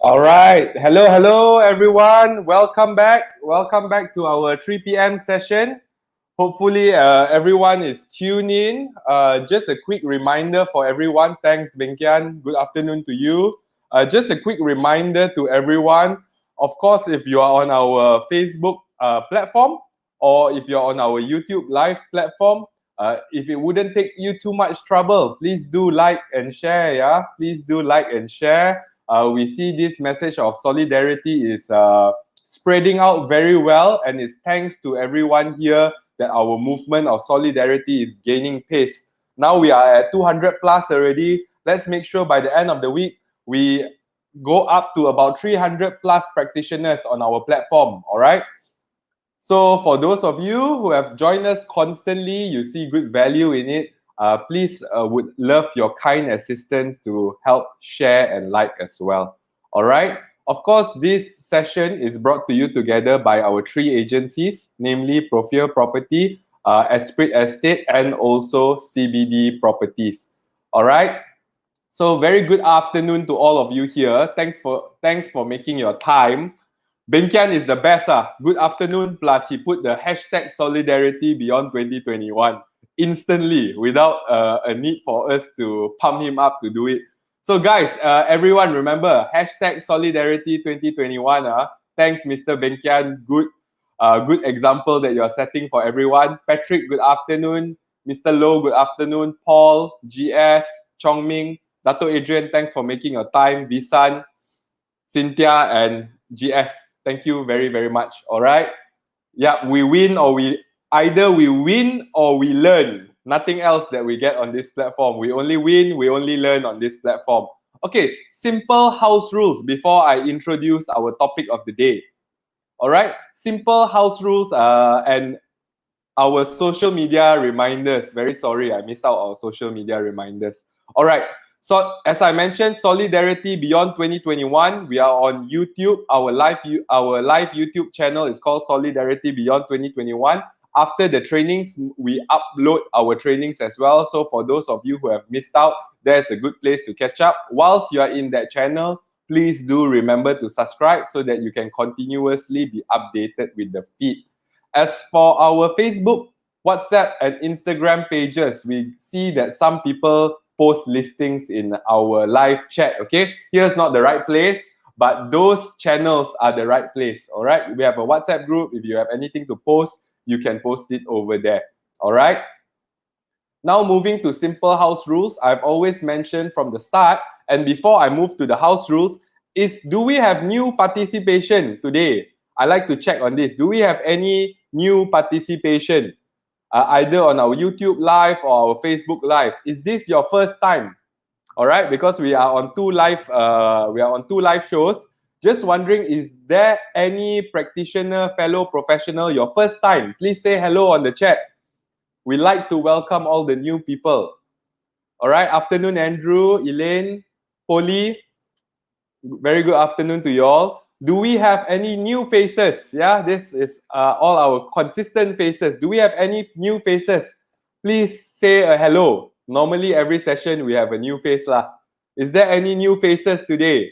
All right. Hello, everyone. Welcome back. Welcome back to our 3 p.m. session. Hopefully, everyone is tuned in. Just a quick reminder for everyone. Thanks, Benkian. Good afternoon to you. Just a quick reminder to everyone. Of course, if you are on our Facebook platform or if you're on our YouTube live platform, if it wouldn't take you too much trouble, please do like and share. Yeah, please do like and share. We see this message of solidarity is spreading out very well, and it's thanks to everyone here that our movement of solidarity is gaining pace. Now we are at 200 plus already. Let's make sure by the end of the week we go up to about 300 plus practitioners on our platform. All right. So for those of you who have joined us constantly, you see good value in it. Please would love your kind assistance to help share and like as well. All right. Of course, this session is brought to you together by our three agencies, namely Profure Property, Esprit Estate, and also CBD Properties. All right. So very good afternoon to all of you here. Thanks for making your time. Benkian is the best. Good afternoon. Plus, he put the hashtag solidarity beyond 2021 instantly without a need for us to pump him up to do it. So, guys, everyone remember hashtag solidarity 2021. Thanks, Mr. Benkian. Good example that you are setting for everyone. Patrick, good afternoon. Mr. Low, good afternoon. Paul, GS, Chong Ming, Dato Adrian, thanks for making your time. Visan, Cynthia, and GS. Thank you very, very much. All right. Yeah, we win or we win or we learn. Nothing else that we get on this platform. We only win, we only learn on this platform. Okay, simple house rules before I introduce our topic of the day. All right, simple house rules and our social media reminders. Very sorry, I missed out our social media reminders. All right. So as I mentioned, Solidarity Beyond 2021. We are on YouTube. Our live YouTube channel is called Solidarity Beyond 2021. After the trainings, we upload our trainings as well. So for those of you who have missed out, there's a good place to catch up. Whilst you are in that channel, please do remember to subscribe so that you can continuously be updated with the feed. As for our Facebook, WhatsApp, and Instagram pages, we see that some people post listings in our live chat. Okay, here's not the right place, but those channels are the right place. All right, we have a WhatsApp group. If you have anything to post, you can post it over there. All right. Now moving to simple house rules, I've always mentioned from the start, and before I move to the house rules, do we have new participation today? I like to check on this. Do we have any new participation? Either on our YouTube live or our Facebook live. Is this your first time? All right, because we are on two live shows. Just wondering, is there any practitioner, fellow professional, your first time? Please say hello on the chat. We like to welcome all the new people. All right, afternoon, Andrew, Elaine, Polly. Very good afternoon to you all. Do we have any new faces? Yeah, this is all our consistent faces. Do we have any new faces? Please say a hello. Normally, every session we have a new face lah. Is there any new faces today?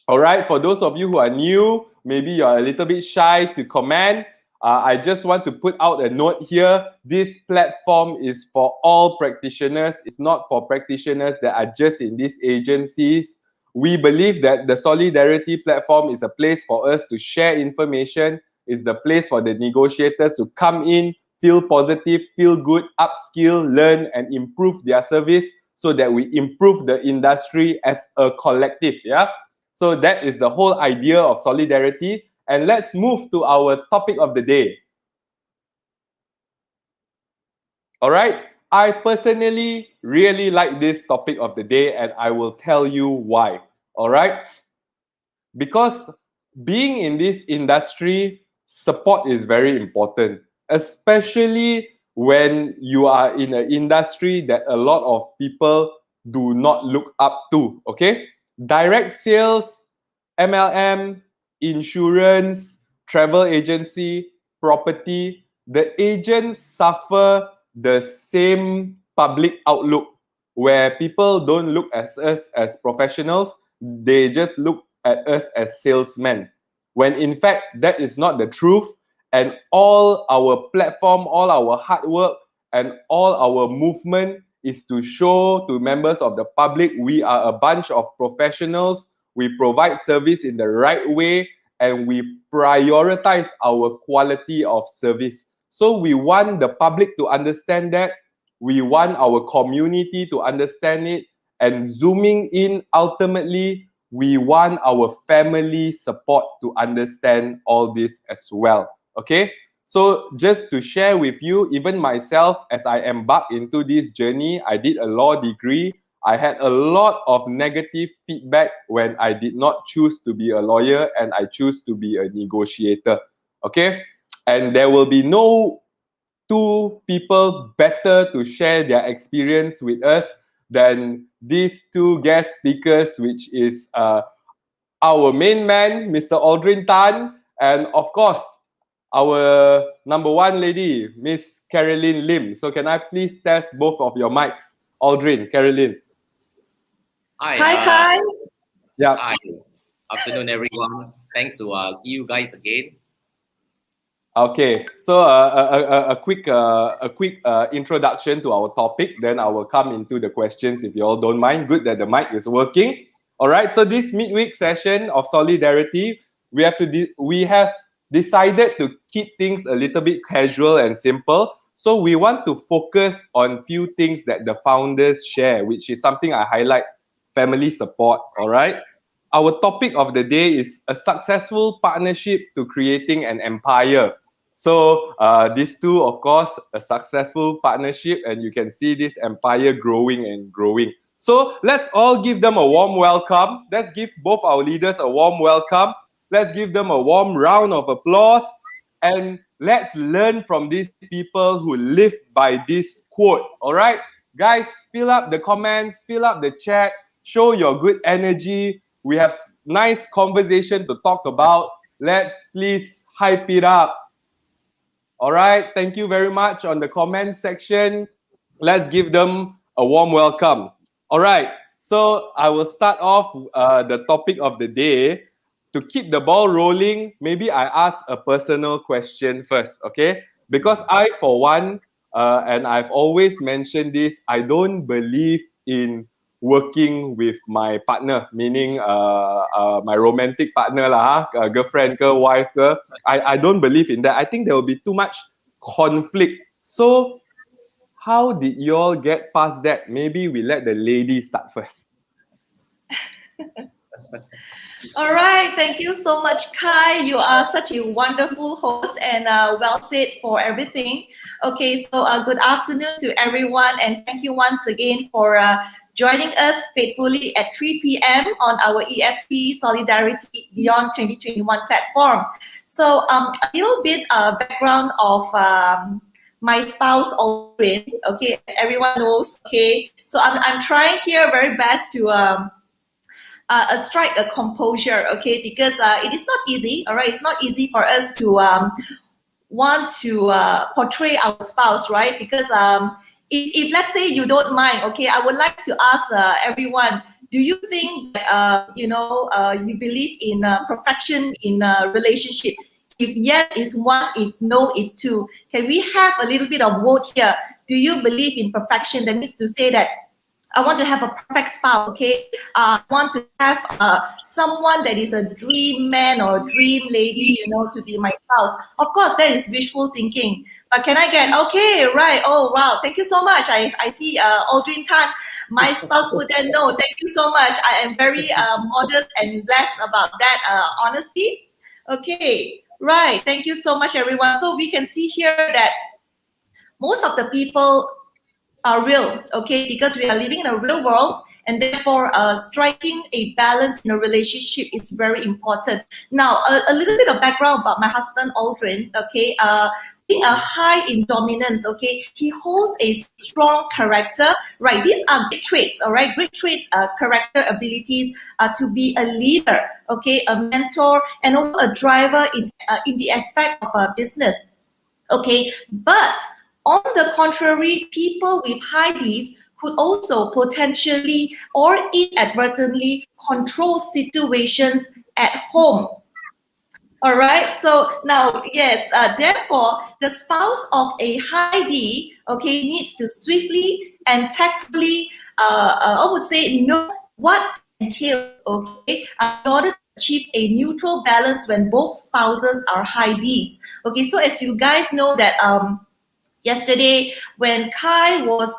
All right, for those of you who are new, maybe you're a little bit shy to comment. I just want to put out a note here. This platform is for all practitioners. It's not for practitioners that are just in these agencies. We believe that the Solidarity platform is a place for us to share information. It's the place for the negotiators to come in, feel positive, feel good, upskill, learn, and improve their service so that we improve the industry as a collective. Yeah. So that is the whole idea of solidarity. And let's move to our topic of the day. All right. I personally really like this topic of the day, and I will tell you why. All right. Because being in this industry, support is very important, especially when you are in an industry that a lot of people do not look up to. Okay. Direct sales, MLM, insurance, travel agency, property, the agents suffer the same public outlook where people don't look at us as professionals. they just look at us as salesmen, when in fact that is not the truth. And all our platform, all our hard work, and all our movement is to show to members of the public we are a bunch of professionals. We provide service in the right way, and we prioritize our quality of service. So we want the public to understand that. We want our community to understand it. And zooming in, ultimately, we want our family support to understand all this as well. Okay? So just to share with you, even myself, as I embarked into this journey, I did a law degree. I had a lot of negative feedback when I did not choose to be a lawyer and I choose to be a negotiator. Okay? And there will be no two people better to share their experience with us than these two guest speakers, which is our main man, Mr. Aldrin Tan, and of course, our number one lady, Miss Caroline Lim. So can I please test both of your mics? Aldrin, Caroline. Hi. Hi, Kai. Yeah. Hi. Afternoon, everyone. Thanks to see you guys again. Okay. So a quick introduction to our topic. Then I will come into the questions if you all don't mind. Good that the mic is working. All right. So this midweek session of Solidarity, we have decided to keep things a little bit casual and simple. So we want to focus on few things that the founders share, which is something I highlight: family support. All right. Our topic of the day is a successful partnership to creating an empire. So these two, of course, a successful partnership, and you can see this empire growing and growing. So let's all give them a warm welcome. Let's give both our leaders a warm welcome. Let's give them a warm round of applause. And let's learn from these people who live by this quote. All right? Guys, fill up the comments, fill up the chat, show your good energy. We have nice conversation to talk about. Let's please hype it up. All right. Thank you very much on the comment section. Let's give them a warm welcome. All right. So I will start off the topic of the day. To keep the ball rolling, maybe I ask a personal question first, okay? Because I, for one, and I've always mentioned this, I don't believe in working with my partner, meaning my romantic partner lah, girlfriend ke, wife ke. I don't believe in that. I think there will be too much conflict. So how did you all get past that? Maybe we let the lady start first. All right, thank you so much, Kai. You are such a wonderful host and well said for everything. Okay, so good afternoon to everyone, and thank you once again for joining us faithfully at 3 p.m. on our ESP Solidarity Beyond 2021 platform. So a little bit background of my spouse, Aldrin. Okay, as everyone knows. Okay, so I'm trying here very best to strike a composure, okay, because it is not easy, all right? It's not easy for us to want to portray our spouse, right? Because if let's say you don't mind, okay, I would like to ask everyone, do you think that, you believe in perfection in a relationship? If yes is one, if no is two. Can we have a little bit of vote here? Do you believe in perfection? That means to say that I want to have a perfect spouse, okay? I want to have someone that is a dream man or dream lady, to be my spouse. Of course, that is wishful thinking. But can I get, okay, right, oh, wow, thank you so much. I see Aldrin Tan, my spouse would then know. Thank you so much. I am very modest and blessed about that honesty. Okay, right, thank you so much, everyone. So we can see here that most of the people are real, okay, because we are living in a real world, and therefore striking a balance in a relationship is very important. Now, a little bit of background about my husband, Aldrin, okay, being a high in dominance, okay, he holds a strong character, right? These are great traits, all right, great traits, character abilities to be a leader, okay, a mentor, and also a driver in the aspect of business, okay, but on the contrary, people with high Ds could also potentially or inadvertently control situations at home. All right. So now, yes, therefore, the spouse of a high D, okay, needs to swiftly and tactfully, I would say, know what entails, okay, in order to achieve a neutral balance when both spouses are high Ds. Okay, so as you guys know that yesterday when Kai was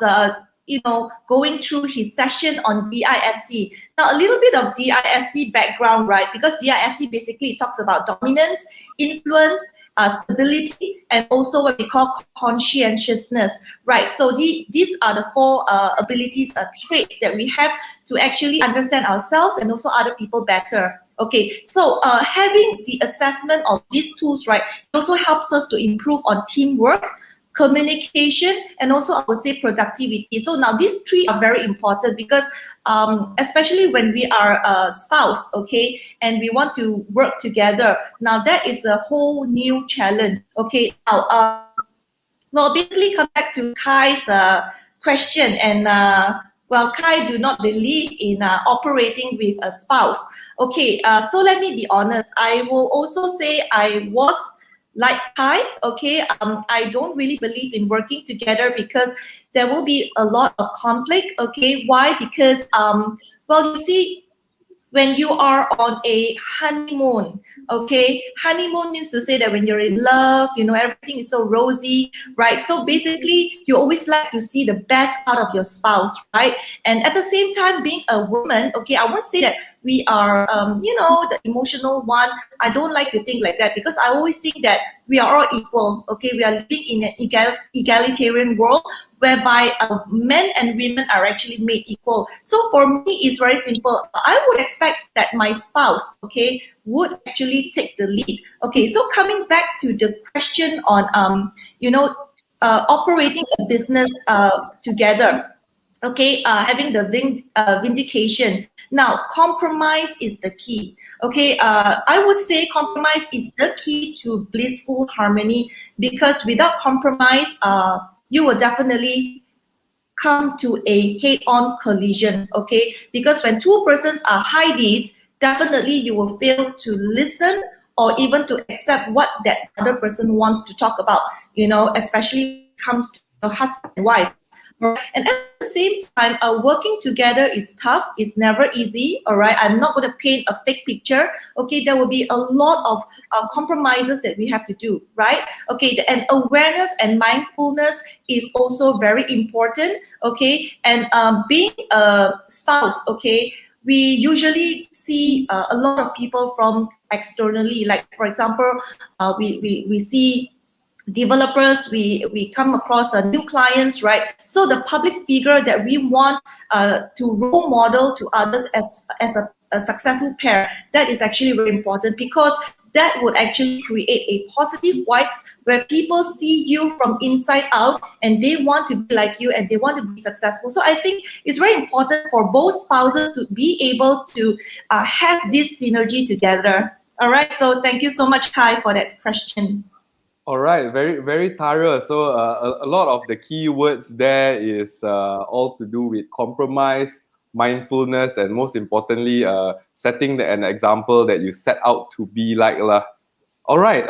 going through his session on DISC. Now a little bit of DISC background, right? Because DISC basically talks about dominance, influence, stability, and also what we call conscientiousness, right? So these are the four abilities, traits that we have to actually understand ourselves and also other people better. Okay, so having the assessment of these tools, right, also helps us to improve on teamwork, communication, and also I would say productivity. So now these three are very important because especially when we are a spouse, okay, and we want to work together, now that is a whole new challenge. Okay, now well, basically come back to Kai's question, and well, Kai do not believe in operating with a spouse. Okay, so let me be honest, I will also say I was like Kai, okay, I don't really believe in working together because there will be a lot of conflict, okay? Why? Because, well, you see, when you are on a honeymoon, okay, honeymoon means to say that when you're in love, everything is so rosy, right? So basically, you always like to see the best out of your spouse, right? And at the same time, being a woman, okay, I won't say that we are, the emotional one. I don't like to think like that because I always think that we are all equal, okay? We are living in an egalitarian world whereby men and women are actually made equal. So for me, it's very simple. I would expect that my spouse, okay, would actually take the lead. Okay, so coming back to the question on, operating a business together. Okay, having the vindication. Now, compromise is the key. Okay, I would say compromise is the key to blissful harmony because without compromise, you will definitely come to a head-on collision. Okay, because when two persons are high Ds, definitely you will fail to listen or even to accept what that other person wants to talk about. Especially when it comes to husband and wife. And at the same time, working together is tough. It's never easy. All right. I'm not going to paint a fake picture. Okay. There will be a lot of compromises that we have to do. Right. Okay. And awareness and mindfulness is also very important. Okay. And being a spouse. Okay. We usually see a lot of people from externally. Like for example, we see developers, we come across new clients, right? So the public figure that we want to role model to others as a successful pair, that is actually very important because that would actually create a positive vibes where people see you from inside out and they want to be like you and they want to be successful. So I think it's very important for both spouses to be able to have this synergy together. All right, so thank you so much, Kai, for that question. All right, very, very thorough. So a lot of the key words there is all to do with compromise, mindfulness, and most importantly, setting an example that you set out to be like lah. All right,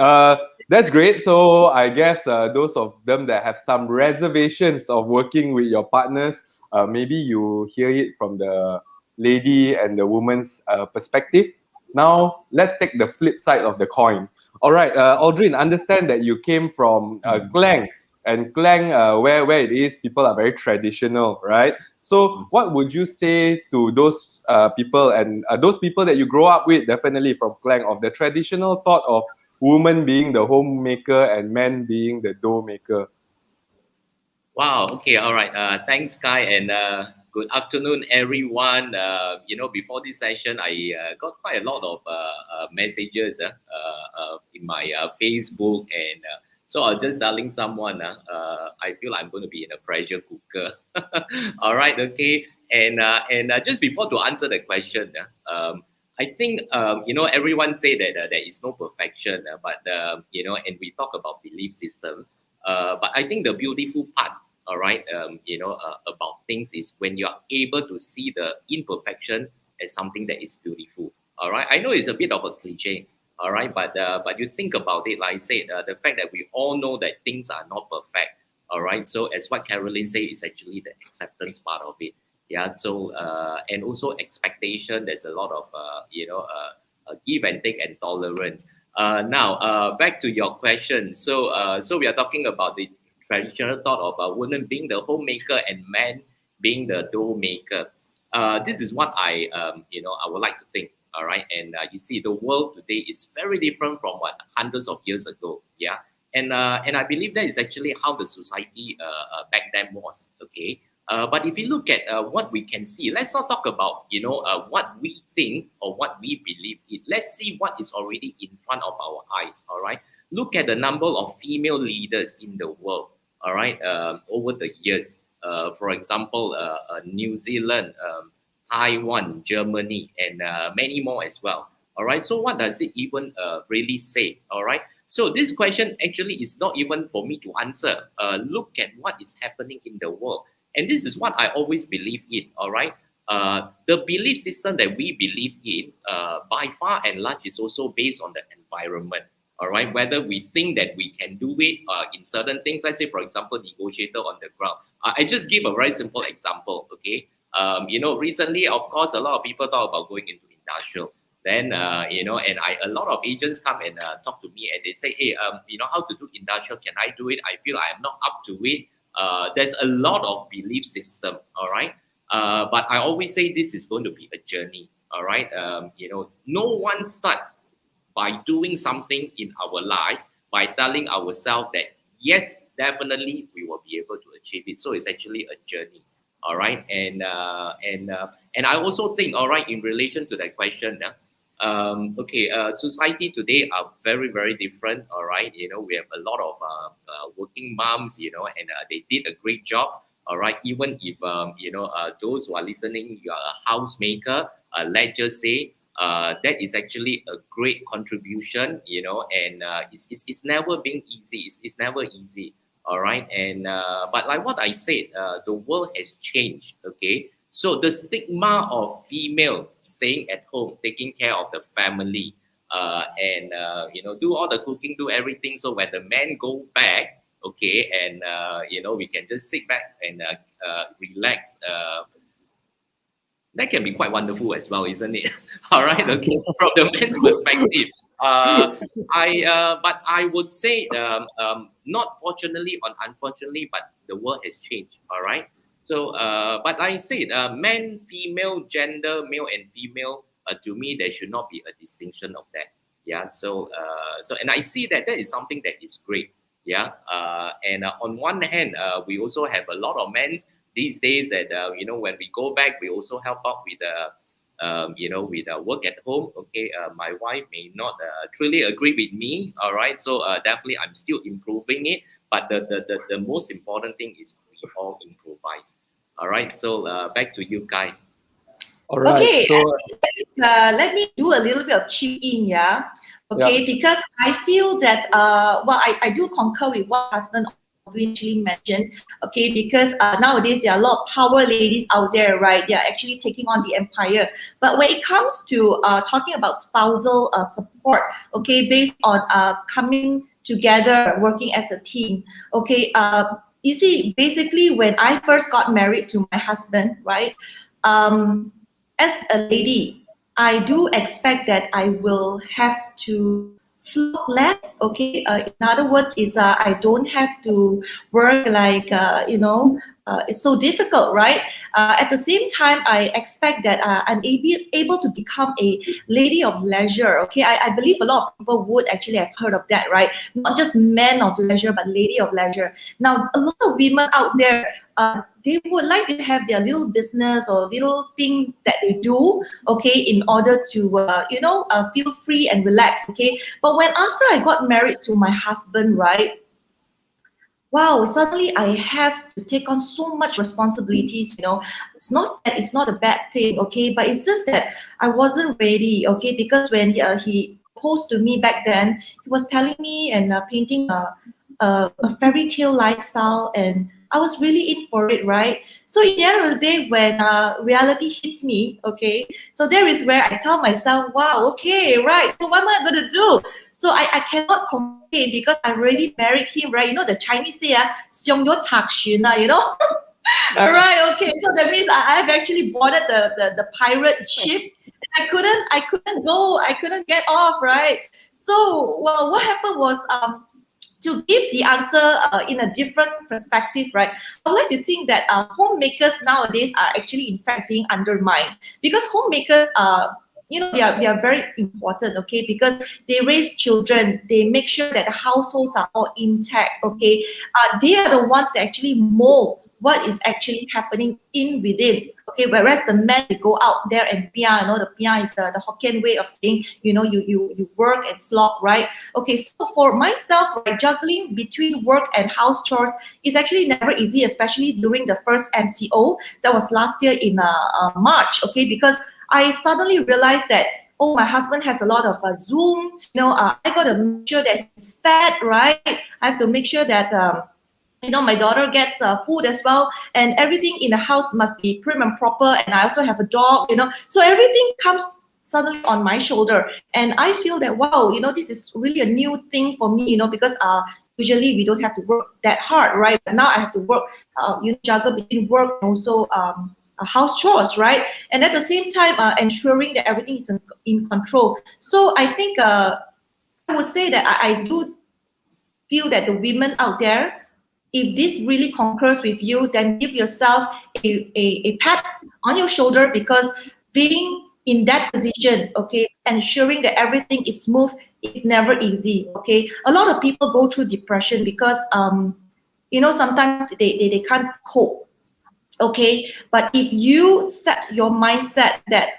that's great. So I guess those of them that have some reservations of working with your partners, maybe you hear it from the lady and the woman's perspective. Now let's take the flip side of the coin. All right, Aldrin, understand that you came from Klang, and Klang, where it is, people are very traditional, right? So what would you say to those people and those people that you grow up with, definitely from Klang, of the traditional thought of woman being the homemaker and man being the dough maker? Wow. Okay. All right. Thanks, Kai, and good afternoon, everyone. Before this session, I got quite a lot of messages in my Facebook, and so I was just telling someone, I feel I'm going to be in a pressure cooker. All right. Okay. And just before to answer the question, I think everyone say that there is no perfection, but and we talk about belief system. But I think the beautiful part all right, about things is when you are able to see the imperfection as something that is beautiful, all right. I know it's a bit of a cliche, all right, but you think about it, like I said, the fact that we all know that things are not perfect, all right. So as what Caroline said, is actually the acceptance part of it, yeah. So and also expectation. There's a lot of give and take and tolerance. Now, back to your question. So we are talking about the traditional thought of a woman being the homemaker and man being the dough maker. This is what I would like to think. All right, and you see, the world today is very different from what hundreds of years ago. Yeah, and I believe that is actually how the society back then was. Okay. But if you look at what we can see, let's not talk about what we think or what we believe in. Let's see what is already in front of our eyes. All right, look at the number of female leaders in the world. All right, over the years. For example, New Zealand, Taiwan, Germany, and many more as well. All right. So what does it even really say? All right. So this question actually is not even for me to answer. Look at what is happening in the world. And this is what I always believe in, all right? The belief system that we believe in, by far and large, is also based on the environment, all right? Whether we think that we can do it in certain things, let's say, for example, negotiator on the ground. I just give a very simple example, okay? Recently, of course, a lot of people talk about going into industrial. Then, and a lot of agents come and talk to me and they say, hey, how to do industrial? Can I do it? I feel I am not up to it. There's a lot of belief system, all right? But I always say this is going to be a journey, all right? No one start by doing something in our life, by telling ourselves that, yes, definitely we will be able to achieve it. So it's actually a journey, all right? And I also think, all right, in relation to that question, society today are very, very different, all right? We have a lot of working moms, and they did a great job, all right? Even if, those who are listening, you are a housemaker, let's just say, that is actually a great contribution, and it's never been easy. It's never easy, all right? And but like what I said, the world has changed, okay? So the stigma of female staying at home, taking care of the family, and do all the cooking, do everything. So when the men go back, okay, and we can just sit back and relax. That can be quite wonderful as well, isn't it? All right, okay. From the men's perspective, but I would say, not fortunately or unfortunately, but the world has changed. All right. So, but I said, man, female, gender, male and female. To me, there should not be a distinction of that. Yeah. So, and I see that is something that is great. Yeah. And on one hand, we also have a lot of men these days that when we go back, we also help out with with work at home. Okay, my wife may not truly agree with me. All right, so definitely I'm still improving it. But the most important thing is we all improvise. All right, so back to you, Kai. All right. Okay, So let me do a little bit of chip in, yeah. Okay, yeah. because I feel that I do concur with what husband actually mentioned. Okay, because nowadays there are a lot of power ladies out there, right? They are actually taking on the empire. But when it comes to talking about spousal support, okay, based on coming together, working as a team, okay. You see, basically, when I first got married to my husband, right? As a lady, I do expect that I will have to sleep less. Okay, in other words, is I don't have to work like it's so difficult, right? At the same time, I expect that I'm able to become a lady of leisure. Okay, I believe a lot of people would actually have heard of that, right? Not just men of leisure, but lady of leisure. Now, a lot of women out there, they would like to have their little business or little thing that they do, okay, in order to, feel free and relax, okay? But when after I got married to my husband, right, wow, suddenly I have to take on so much responsibilities, It's not that it's not a bad thing, okay, but it's just that I wasn't ready, okay, because when he proposed to me back then, he was telling me and painting a fairy tale lifestyle, and I was really in for it, right? So in the end of the day, when reality hits me, okay, so there is where I tell myself, wow, okay, right, so what am I going to do? So I cannot complain because I already married him, right? You know, the Chinese say, 相由插船, you know? All right, okay. So that means I've actually boarded the pirate ship. I couldn't go. I couldn't get off. Right. So well, what happened was to give the answer in a different perspective, right? I would like to think that homemakers nowadays are actually in fact being undermined because homemakers are. You know, they are very important, okay, because they raise children, they make sure that the households are all intact, okay. They are the ones that actually mold what is actually happening in within, okay, whereas the men, they go out there and pia, you know, the pia is the Hokkien way of saying, you know, you work and slog, right? Okay, so for myself, right, juggling between work and house chores is actually never easy, especially during the first MCO that was last year in March, okay, because I suddenly realized that, oh, my husband has a lot of Zoom, you know, I got to make sure that he's fed, right? I have to make sure that you know, my daughter gets food as well, and everything in the house must be prim and proper, and I also have a dog, you know, so everything comes suddenly on my shoulder, and I feel that, wow, you know, this is really a new thing for me, you know, because usually we don't have to work that hard, right? But now I have to work, you know, juggle between work and also house chores, right? And at the same time ensuring that everything is in control. So I think I would say that I do feel that the women out there, if this really concurs with you, then give yourself a pat on your shoulder, because being in that position, okay, ensuring that everything is smooth is never easy, okay. A lot of people go through depression because you know, sometimes they can't cope, okay. But if you set your mindset that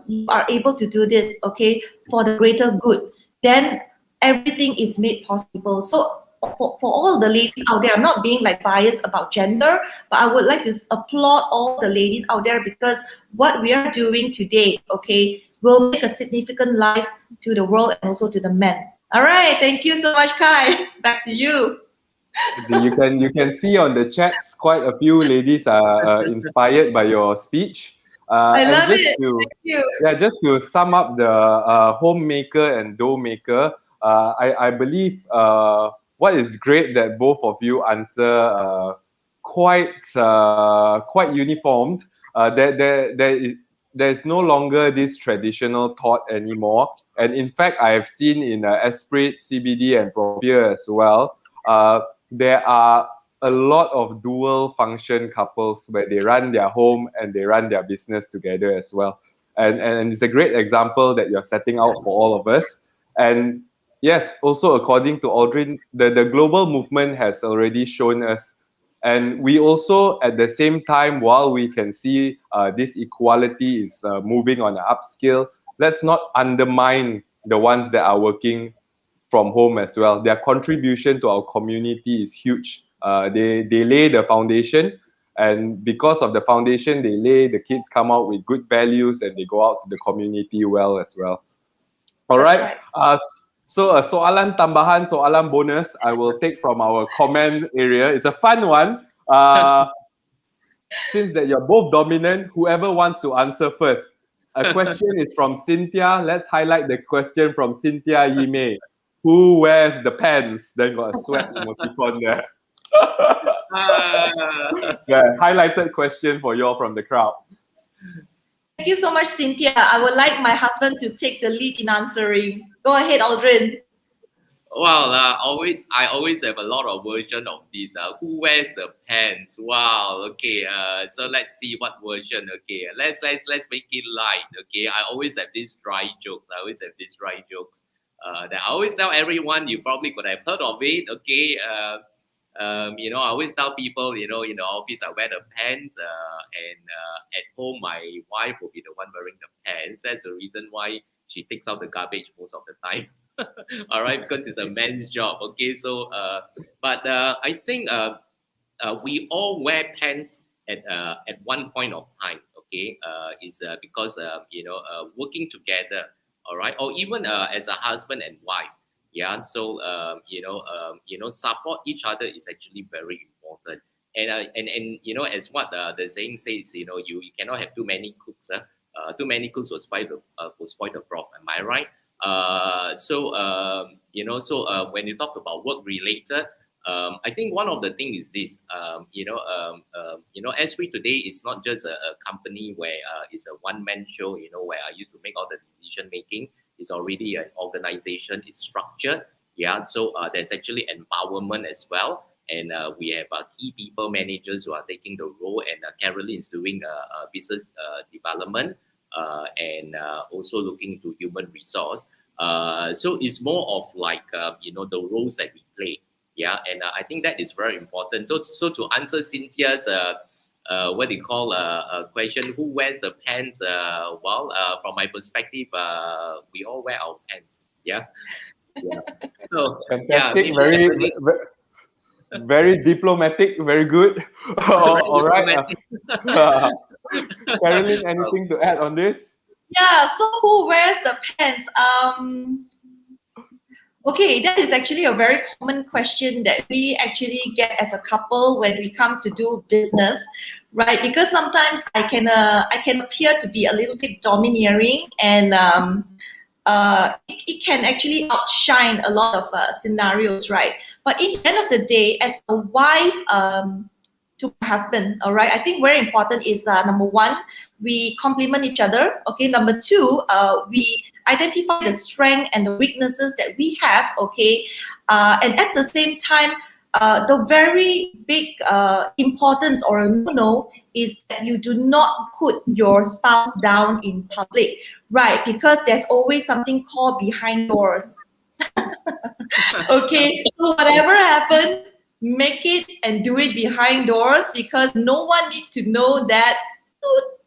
you are able to do this, okay, for the greater good, then everything is made possible. So for all the ladies out there, I'm not being like biased about gender, but I would like to applaud all the ladies out there, because what we are doing today, okay, will make a significant life to the world and also to the men. All right, thank you so much, Kai. Back to you. You can see on the chats quite a few ladies are inspired by your speech. I And love it. Thank you. just to sum up the homemaker and dough maker, I believe what is great that both of you answer quite uniformed. There is no longer this traditional thought anymore. And in fact, I have seen in Esprit, CBD, and Propia as well. There are a lot of dual function couples where they run their home and they run their business together as well. And it's a great example that you're setting out for all of us. And yes, also according to Aldrin, the global movement has already shown us. And we also, at the same time, while we can see this equality is moving on an upscale, let's not undermine the ones that are working from home as well. Their contribution to our community is huge. They lay the foundation, and because of the foundation they lay, the kids come out with good values and they go out to the community well as well. All That's right. right. So a soalan tambahan, soalan bonus, I will take from our comment area. It's a fun one. Since that you're both dominant, whoever wants to answer first. A question is from Cynthia. Let's highlight the question from Cynthia Yime. Who wears the pants? Then got a sweat emoticon there. Yeah, highlighted question for you all from the crowd. Thank you so much, Cynthia. I would like my husband to take the lead in answering. Go ahead, Aldrin. Well, I always have a lot of version of this. Who wears the pants? Wow. Okay. So let's see what version. Okay. Let's make it light. Okay. I always have these dry jokes. That I always tell everyone. You probably could have heard of it. Okay. You know, I always tell people, you know, in the office I wear the pants, and at home my wife will be the one wearing the pants. That's the reason why she takes out the garbage most of the time. All right, because it's a man's job. Okay, so but I think we all wear pants at one point of time. Okay, is because you know, working together. All right, or even as a husband and wife. Yeah, so you know, support each other is actually very important. and you know, as what the saying says, you know, you cannot have too many cooks. Too many cooks will spoil the broth. Am I right? You know, when you talk about work related, I think one of the things is this. You know, S3 today is not just a company where it's a one-man show. You know, where I used to make all the decision making. It's already an organization. It's structured. Yeah. So there's actually empowerment as well. And we have key people managers who are taking the role, and Carolyn is doing business development and also looking to human resource. So it's more of like you know, the roles that we play. Yeah, and I think that is very important. So to answer Cynthia's what they call a question, who wears the pants? From my perspective, we all wear our pants. Yeah. Yeah. So Fantastic. Yeah, Very diplomatic. Very good. All right. Carolyn, anything to add on this? Yeah, so who wears the pants? Okay, that is actually a very common question that we actually get as a couple when we come to do business, right? Because sometimes I can appear to be a little bit domineering, and it can actually outshine a lot of scenarios, right? But in the end of the day, as a wife to my husband, all right, I think very important is number one, we complement each other. Okay, number two, we identify the strength and the weaknesses that we have. Okay, and at the same time, the very big importance or a no is that you do not put your spouse down in public, right? Because there's always something called behind doors. Okay, so whatever happens, make it and do it behind doors, because no one needs to know that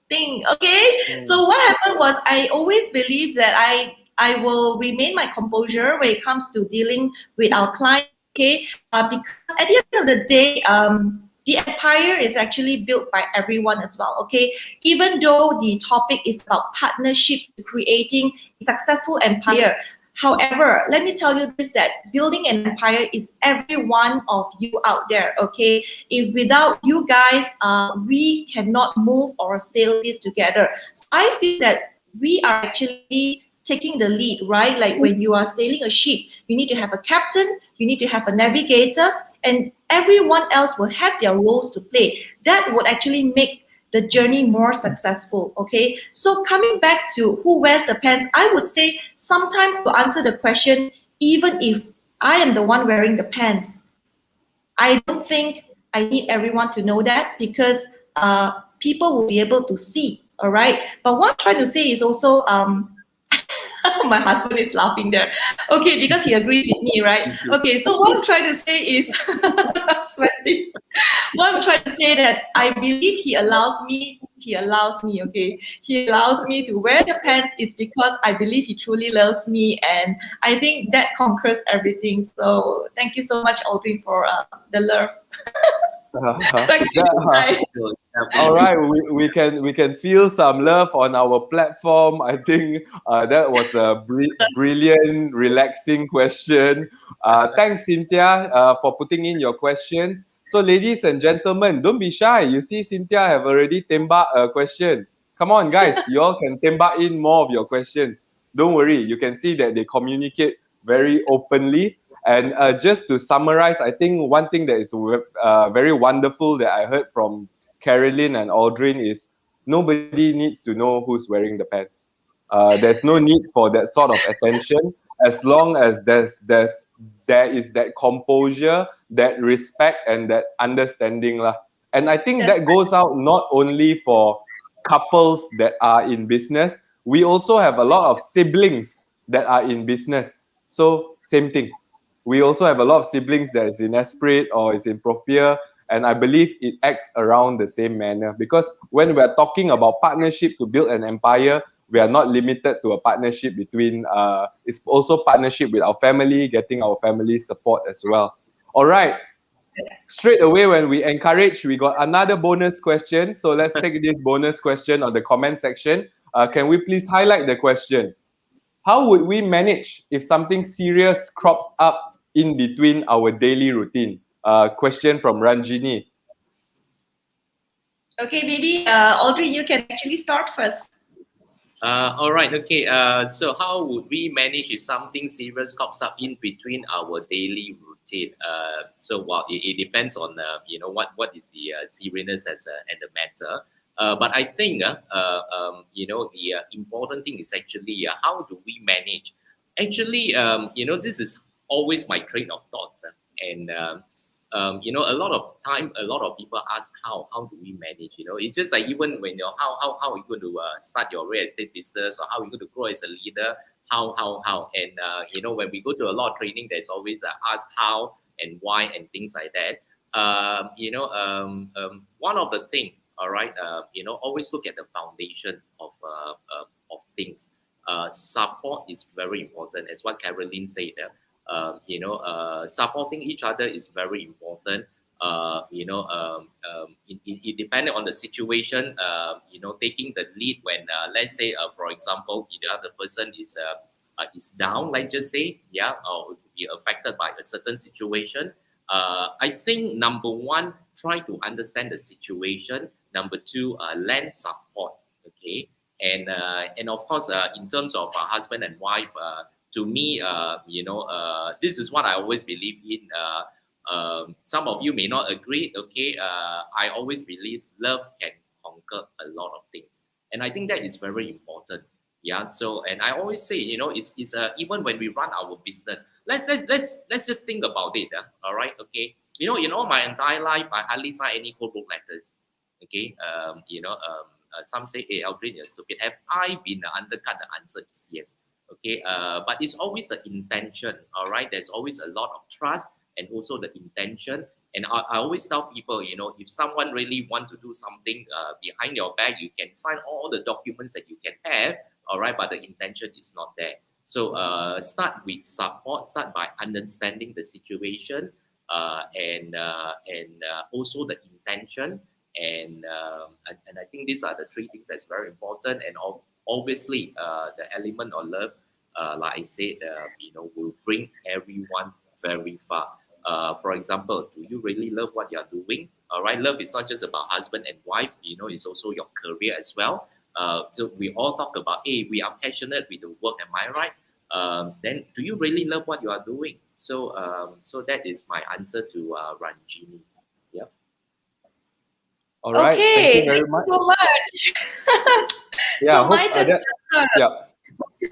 thing. Okay, so what happened was, I always believe that I will remain my composure when it comes to dealing with our client. Okay, because at the end of the day, the empire is actually built by everyone as well. Okay, even though the topic is about partnership, creating a successful empire. However, let me tell you this, that building an empire is every one of you out there, okay? If without you guys, we cannot move or sail this together. So I feel that we are actually taking the lead, right? Like when you are sailing a ship, you need to have a captain, you need to have a navigator, and everyone else will have their roles to play. That would actually make the journey more successful. Okay, so coming back to who wears the pants, I would say sometimes to answer the question, even if I am the one wearing the pants, I don't think I need everyone to know that, because people will be able to see. All right, but what I'm trying to say is also my husband is laughing there. Okay, because he agrees with me, right? Okay, so what I'm trying to say is, sweating. What I'm trying to say that I believe he allows me, okay? He allows me to wear the pants is because I believe he truly loves me, and I think that conquers everything. So thank you so much, Audrey, for the love. Thank you. All right, we can feel some love on our platform. I think that was a brilliant, relaxing question. Thanks, Cynthia, for putting in your questions. So, ladies and gentlemen, don't be shy. You see, Cynthia have already tembak a question. Come on, guys, you all can tembak in more of your questions. Don't worry, you can see that they communicate very openly. And just to summarize, I think one thing that is very wonderful that I heard from Carolyn and Aldrin is nobody needs to know who's wearing the pants. There's no need for that sort of attention, as long as there is that composure, that respect, and that understanding lah. And I think that goes out not only for couples that are in business. We also have a lot of siblings that are in business. So same thing. We also have a lot of siblings that is in Esprit or is in Profia, and I believe it acts around the same manner, because when we're talking about partnership to build an empire, we are not limited to a partnership between, it's also partnership with our family, getting our family support as well. All right. Straight away when we encourage, we got another bonus question. So let's take this bonus question on the comment section. Can we please highlight the question? How would we manage if something serious crops up in between our daily routine? Question from Ranjini. Okay, maybe Audrey, you can actually start first. All right. Okay. So how would we manage if something serious comes up in between our daily routine? So well, it depends on what is the seriousness and the matter. But I think the important thing is actually how do we manage? Actually, this is always my train of thoughts, and a lot of time, a lot of people ask how do we manage? It's just like even when how are you going to start your real estate business, or how are you going to grow as a leader? How? And when we go to a lot of training, there's always ask how and why and things like that. One of the things, all right, always look at the foundation of things. Support is very important, as what Caroline said. Supporting each other is very important. It depending on the situation. Taking the lead when, let's say, for example, the other person is down, like just say, yeah, or be affected by a certain situation. I think number one, try to understand the situation. Number two, lend support. Okay, and of course, in terms of husband and wife. To me, this is what I always believe in. Some of you may not agree. Okay, I always believe love can conquer a lot of things, and I think that is very important. Yeah. So, and I always say, it's even when we run our business, let's just think about it. All right. Okay. My entire life, I hardly sign any code book letters. Okay. Some say, "Hey, Aldrin, you're stupid." Have I been undercut? The answer is yes. Okay, but it's always the intention. All right, there's always a lot of trust and also the intention. And I always tell people, if someone really want to do something behind your back, you can sign all the documents that you can have. All right, but the intention is not there. So start with support. Start by understanding the situation and also the intention. And I think these are the three things that's very important. And obviously, the element of love, like I said, will bring everyone very far. For example, do you really love what you're doing? All right, love is not just about husband and wife. It's also your career as well. So we all talk about, hey, we are passionate with the work. Am I right? Then, do you really love what you are doing? So, so that is my answer to Ranjini. Yeah. All right. Okay, Thank you very much. so much. Yeah. So hope, my turn that- to answer. yeah.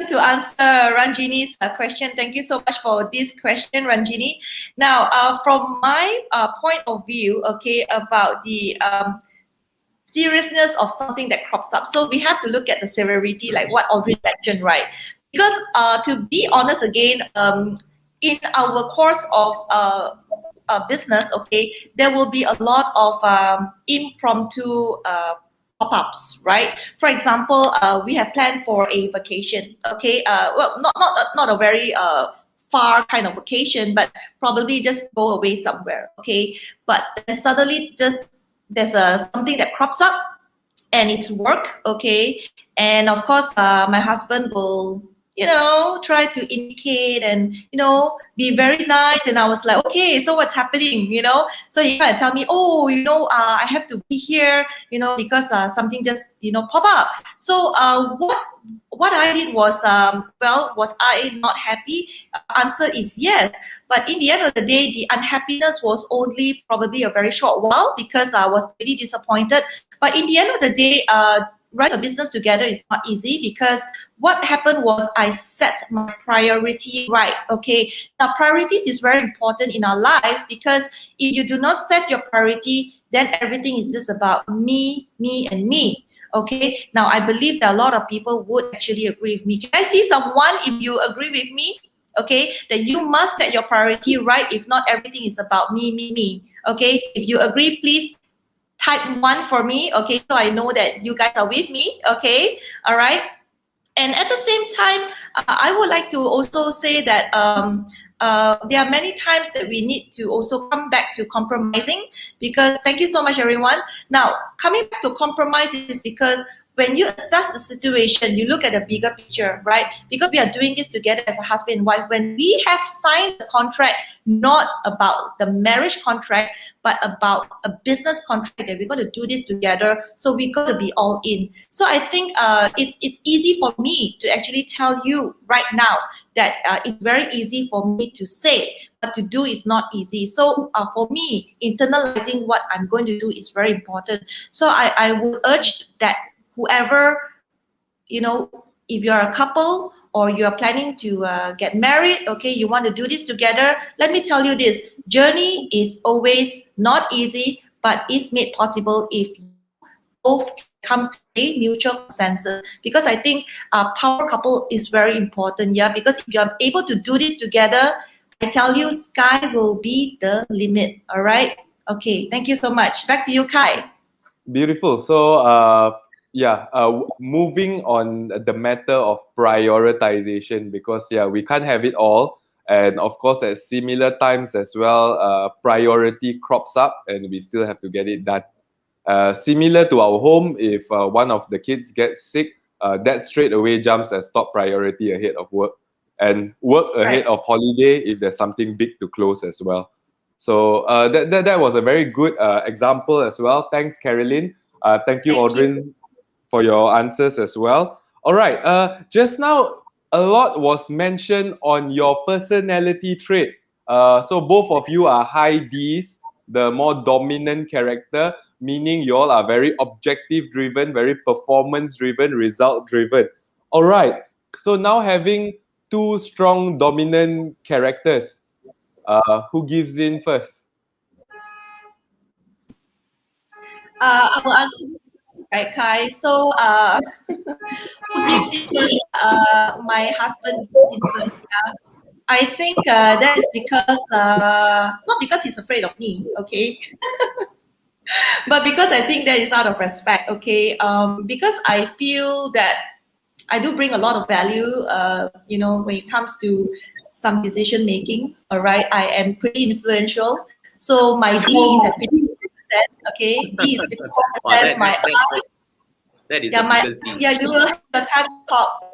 To answer Ranjini's question. Thank you so much for this question, Ranjini. Now, from my point of view, okay, about the seriousness of something that crops up. So we have to look at the severity, like what Audrey mentioned, right? Because to be honest again, in our course of business, okay, there will be a lot of impromptu pop-ups, right? For example, we have planned for a vacation, okay? Well, not a very far kind of vacation, but probably just go away somewhere, okay? But then suddenly just there's something that crops up, and it's work, okay? And of course, my husband will try to indicate and be very nice, and I was like, okay, so what's happening, so he kind of tell me, oh, I have to be here, because something just pop up. So what I did was, was I not happy? Answer is yes, but in the end of the day, the unhappiness was only probably a very short while, because I was really disappointed. But in the end of the day, running a business together is not easy, because what happened was I set my priority right. Okay, now priorities is very important in our lives, because if you do not set your priority, then everything is just about me, and me. Okay, now I believe that a lot of people would actually agree with me. Can I see someone if you agree with me? Okay, that you must set your priority right. If not, everything is about me. Okay, if you agree, please type 1 for me, okay, so I know that you guys are with me, okay, all right. And at the same time, I would like to also say that there are many times that we need to also come back to compromising, because thank you so much, everyone. Now, coming back to compromise is because when you assess the situation, you look at the bigger picture, right? Because we are doing this together as a husband and wife. When we have signed the contract, not about the marriage contract, but about a business contract that we're going to do this together, so we got to be all in. So I think it's easy for me to actually tell you right now that it's very easy for me to say, but to do is not easy. So for me, internalizing what I'm going to do is very important. So I would urge that whoever, if you're a couple or you're planning to get married, okay, you want to do this together, let me tell you this, journey is always not easy, but it's made possible if both come to a mutual consensus. Because I think power couple is very important, yeah, because if you're able to do this together, I tell you, sky will be the limit. All right. Okay. Thank you so much. Back to you, Kai. Beautiful. So, moving on the matter of prioritization, because we can't have it all, and of course, at similar times as well, priority crops up, and we still have to get it done. Similar to our home, if one of the kids gets sick, that straight away jumps as top priority ahead of work, and work ahead of holiday if there's something big to close as well. So that was a very good example as well. Thanks, Carolyn. Thank you, Audrey, for your answers as well. All right. Just now, a lot was mentioned on your personality trait. So both of you are high Ds, the more dominant character, meaning you all are very objective driven, very performance driven, result driven. All right. So now having two strong dominant characters, who gives in first? I will ask you, right, Kai. So, who gives in first? My husband gives in first. I think that is because, not because he's afraid of me, okay? But because I think that is out of respect, okay? Because I feel that I do bring a lot of value, when it comes to some decision making, all right? I am pretty influential. So my D is at 50%, okay? D is 50%, my I, that is my, you will have the time top.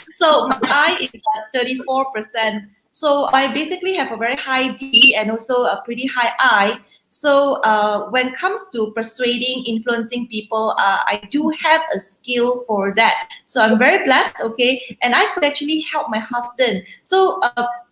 So my I is at 34%. So I basically have a very high D and also a pretty high I. So when it comes to persuading, influencing people, I do have a skill for that. So I'm very blessed, okay? And I could actually help my husband. So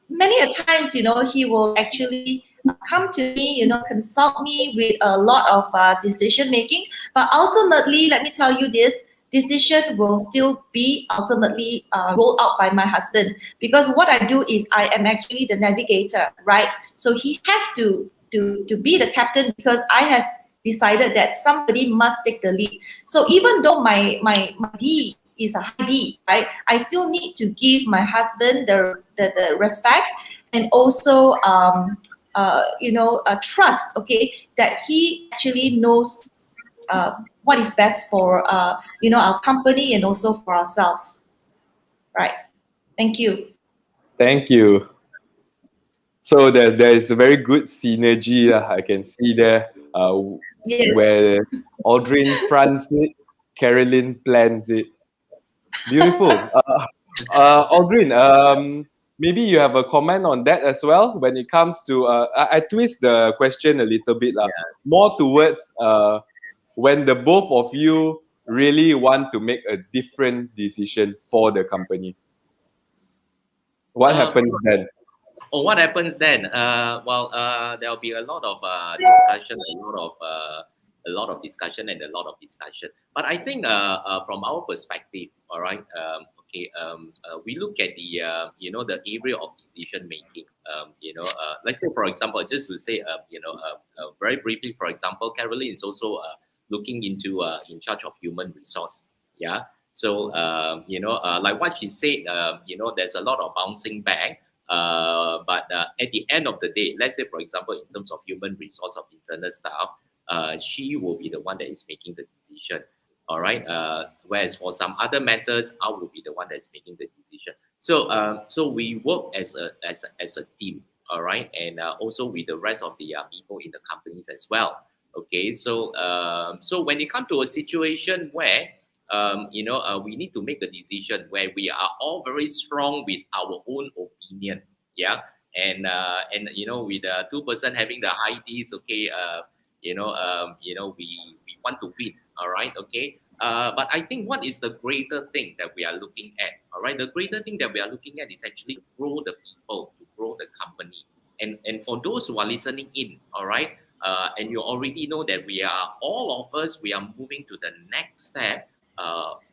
many a times, he will actually come to me, consult me with a lot of decision making. But ultimately, let me tell you this, decision will still be ultimately rolled out by my husband, because what I do is I am actually the navigator, right? So he has to be the captain, because I have decided that somebody must take the lead. So even though my D is a high D, right, I still need to give my husband the respect and also a trust, okay, that he actually knows what is best for our company and also for ourselves, right? Thank you. Thank you. So there is a very good synergy. I can see there, Yes. where Audrey fronts it, Carolyn plans it. Beautiful. Audrey, maybe you have a comment on that as well when it comes to. I twist the question a little bit, more towards when the both of you really want to make a different decision for the company. What happens then? Oh, what happens then? There'll be a lot of discussion, a lot of discussion, and a lot of discussion. But I think from our perspective, all right, we look at the the area of decision making. Let's say, for example, just to say, very briefly, for example, Carolyn is also looking into in charge of human resource. Yeah. So like what she said, there's a lot of bouncing back. But at the end of the day, let's say, for example, in terms of human resource of internal staff, she will be the one that is making the decision. All right. Whereas for some other matters, I will be the one that is making the decision. So we work as a team. All right, and also with the rest of the people in the companies as well. Okay. So when it comes to a situation where we need to make a decision where we are all very strong with our own opinion. Yeah. And with 2% having the high Ds, okay, we want to win, all right, okay. But I think what is the greater thing that we are looking at, all right? The greater thing that we are looking at is actually to grow the people, to grow the company. And for those who are listening in, all right, and you already know that all of us, we are moving to the next step,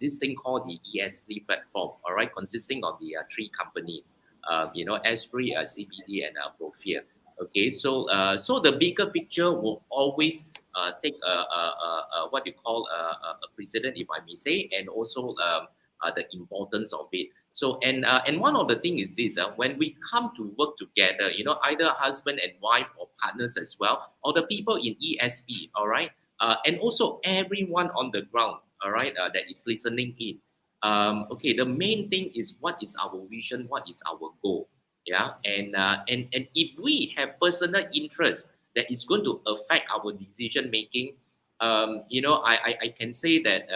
this thing called the ESP platform, all right, consisting of the three companies, Esprit, CPD, and Profeer. Okay, so the bigger picture will always take what you call a precedent, if I may say, and also the importance of it. So and one of the things is this: when we come to work together, either husband and wife or partners as well, or the people in ESP, all right, and also everyone on the ground, all right, that is listening in. Okay, the main thing is what is our vision, what is our goal, yeah, and if we have personal interest that is going to affect our decision making, I can say that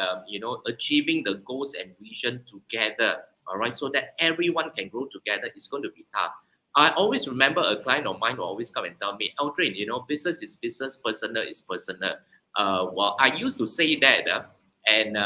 achieving the goals and vision together, all right, so that everyone can grow together is going to be tough. I always remember a client of mine who always come and tell me, Aldrin, business is business, personal is personal. Well, I used to say that, and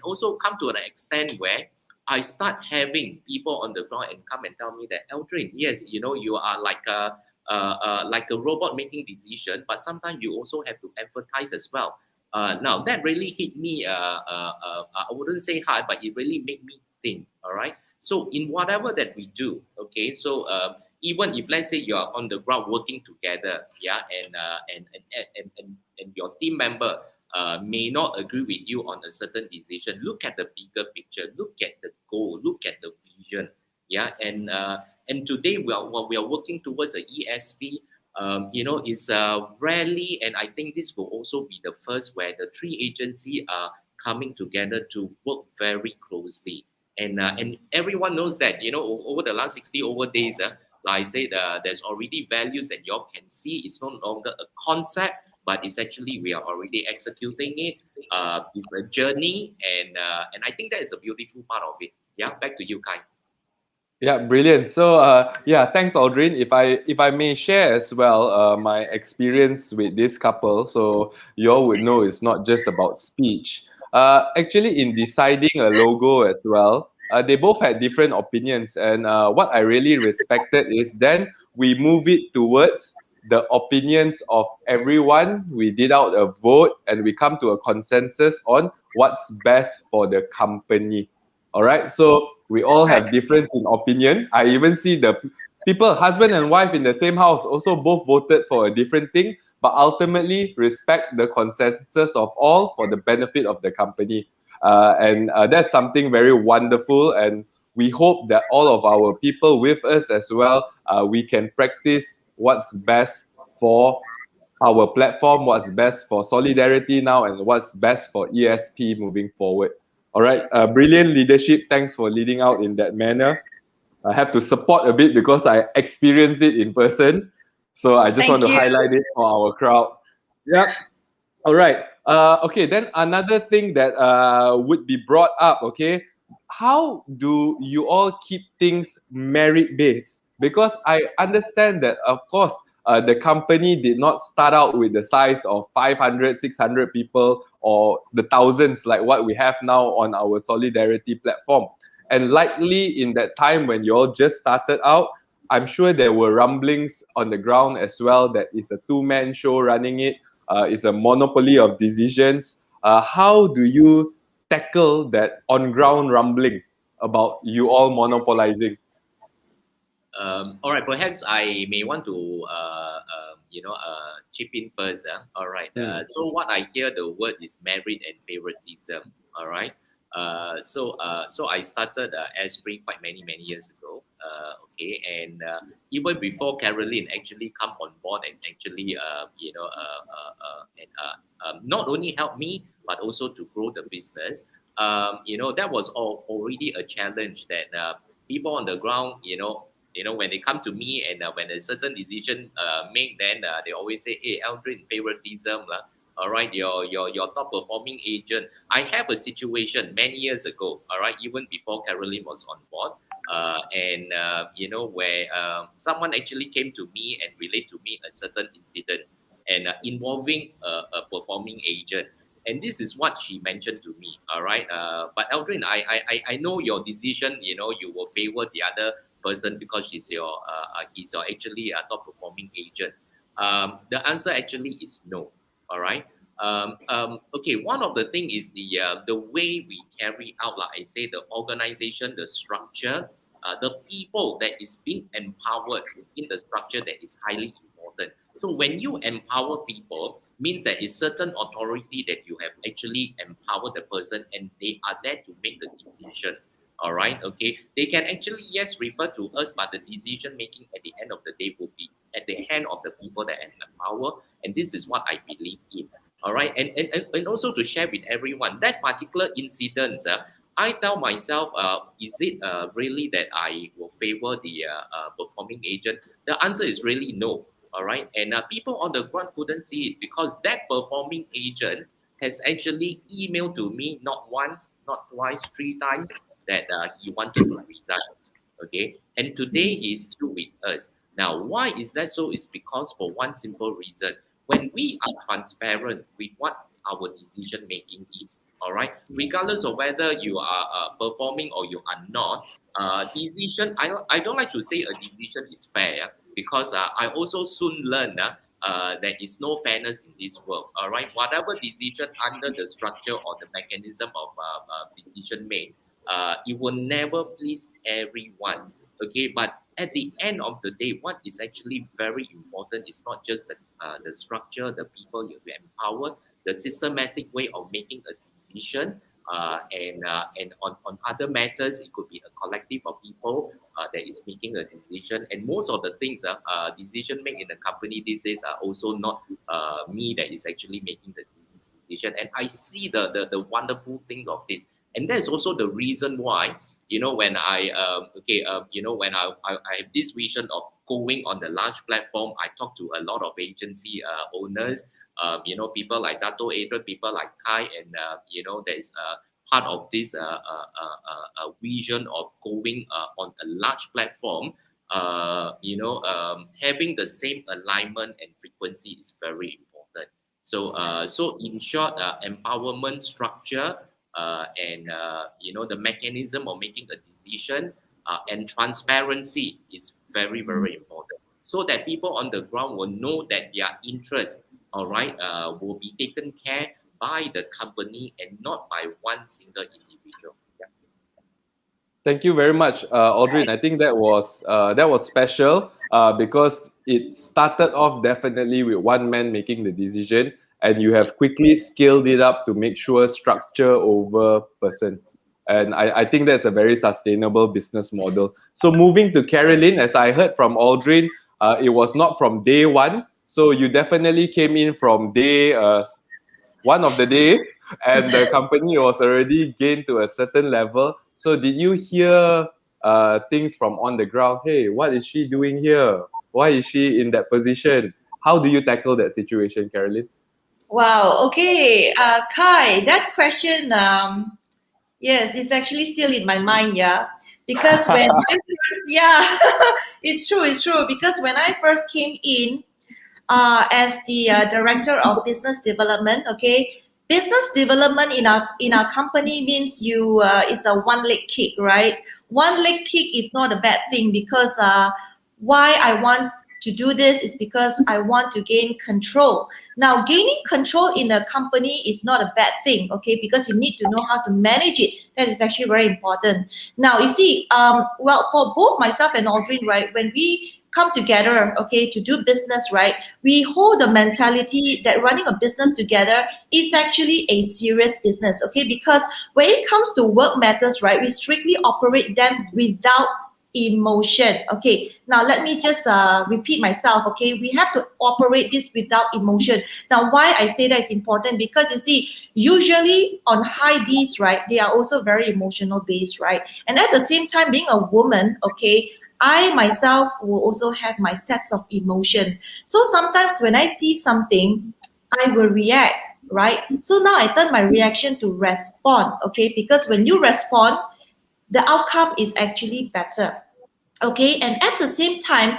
also come to an extent where I start having people on the ground and come and tell me that, Aldrin, yes, you are like a robot making decision, but sometimes you also have to empathize as well. Now that really hit me. I wouldn't say hard, but it really made me think. All right. So in whatever that we do, okay. So even if let's say you are on the ground working together, yeah, and your team member may not agree with you on a certain decision, look at the bigger picture, look at the goal, look at the vision, yeah, and today we are working towards a ESP. It's rarely, and I think this will also be the first where the three agencies are coming together to work very closely. And everyone knows that, over the last 60 over days, like I said, there's already values that you all can see. It's no longer a concept, but it's actually we are already executing it. It's a journey, and I think that is a beautiful part of it. Yeah, back to you, Kai. Yeah, brilliant. So, thanks, Aldrin. If I may share as well, my experience with this couple, so you all would know it's not just about speech. Actually, in deciding a logo as well, they both had different opinions, and what I really respected is then we move it towards the opinions of everyone. We did out a vote, and we come to a consensus on what's best for the company. All right, so we all have difference in opinion. I even see the people, husband and wife in the same house, also both voted for a different thing, but ultimately respect the consensus of all for the benefit of the company. And that's something very wonderful. And we hope that all of our people with us as well, we can practice what's best for our platform, what's best for Solidarity now, and what's best for ESP moving forward. All right, brilliant leadership. Thanks for leading out in that manner. I have to support a bit because I experienced it in person. So I just want to highlight it for our crowd. Yeah. All right. Okay, then another thing that would be brought up, okay, how do you all keep things merit-based? Because I understand that, of course, the company did not start out with the size of 500, 600 people or the thousands like what we have now on our Solidarity platform. And likely in that time when you all just started out, I'm sure there were rumblings on the ground as well that it's a two-man show running it. It's a monopoly of decisions. How do you tackle that on-ground rumbling about you all monopolizing? All right, perhaps I may want to, chip in first. All right. So what I hear the word is merit and favoritism. All right. So I started Esprit quite many years ago. Okay, and even before Caroline actually come on board and actually, not only help me but also to grow the business. That was already a challenge that people on the ground, when they come to me and when a certain decision made, then they always say, "Hey, Aldrin, favoritism." all right, your top performing agent. I have a situation many years ago, all right, even before Caroline was on board, where someone actually came to me and relate to me a certain incident and involving a performing agent. And this is what she mentioned to me, all right. But Aldrin, I know your decision. You know, you will favor the other person because he's your actually a top performing agent. The answer actually is no. All right. Okay. One of the thing is the way we carry out, like I say, the organization, the structure, the people that is being empowered in the structure that is highly important. So when you empower people, means that it's certain authority that you have actually empowered the person, and they are there to make the decision. All right. Okay. They can actually, yes, refer to us, but the decision making at the end of the day will be at the hand of the people that empower. And this is what I believe in. All right. And also to share with everyone that particular incident, I tell myself, is it really that I will favor the performing agent? The answer is really no. All right. And people on the ground couldn't see it because that performing agent has actually emailed to me not once, not twice, 3 times that he wanted to resign. Okay. And today he's still with us. Now, why is that so? It's because for one simple reason. When we are transparent with what our decision making is, all right, regardless of whether you are performing or you are not, decision, I don't like to say a decision is fair because I also soon learned there is no fairness in this world. All right, whatever decision under the structure or the mechanism of decision made, it will never please everyone. Okay, but at the end of the day, what is actually very important is not just the structure, the people you empower, the systematic way of making a decision, and on other matters, it could be a collective of people that is making a decision. And most of the things, decision made in the company these days are also not me that is actually making the decision. And I see the wonderful thing of this, and that's also the reason why. When I when I have this vision of going on the large platform, I talk to a lot of agency owners, people like Dato Adrian, people like Kai, and there is part of this vision of going on a large platform. Having the same alignment and frequency is very important. So in short, empowerment structure. And the mechanism of making a decision and transparency is very, very important, so that people on the ground will know that their interest, all right, will be taken care by the company and not by one single individual. Yeah. Thank you very much, Aldrin. I think that was special because it started off definitely with one man making the decision, and you have quickly scaled it up to make sure structure over person. And I think that's a very sustainable business model. So moving to Caroline, as I heard from Aldrin, it was not from day one. So you definitely came in from day one of the days, and the company was already gained to a certain level. So did you hear things from on the ground? Hey, what is she doing here? Why is she in that position? How do you tackle that situation, Caroline? Wow. Okay. Kai, that question, yes, it's actually still in my mind. Yeah. Because when I first, yeah, it's true. Because when I first came in as the director of business development, okay, business development in our company means you it's a one-leg kick, right? One-leg kick is not a bad thing because why I want to do this is because I want to gain control. Now, gaining control in a company is not a bad thing, okay, because you need to know how to manage it. That is actually very important. Now, you see, well, for both myself and Aldrin, right, when we come together, okay, to do business, right, we hold the mentality that running a business together is actually a serious business, okay, because when it comes to work matters, right, we strictly operate them without emotion. Okay, now let me just repeat myself. Okay, we have to operate this without emotion. Now, why I say that is important, because you see, usually on high Ds, right, they are also very emotional based, right? And at the same time, being a woman, okay, I myself will also have my sets of emotion. So sometimes when I see something, I will react, right? So now I turn my reaction to respond, okay? Because when you respond, the outcome is actually better. Okay, and at the same time,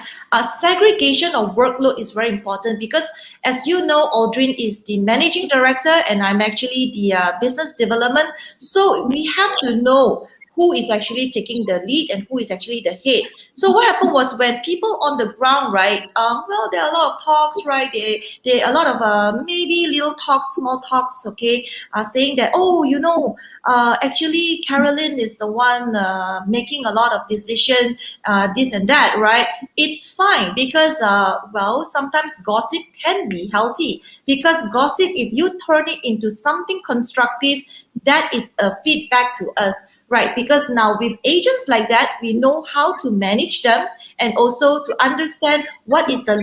segregation of workload is very important because, as you know, Aldrin is the managing director and I'm actually the business development. So we have to know who is actually taking the lead and who is actually the head. So what happened was when people on the ground, right? Well, there are a lot of talks, right? There are a lot of maybe little talks, small talks, okay, saying that, oh, you know, actually Carolyn is the one making a lot of decision, this and that, right? It's fine because, well, sometimes gossip can be healthy because gossip, if you turn it into something constructive, that is a feedback to us. Right, because now with agents like that, we know how to manage them and also to understand what is the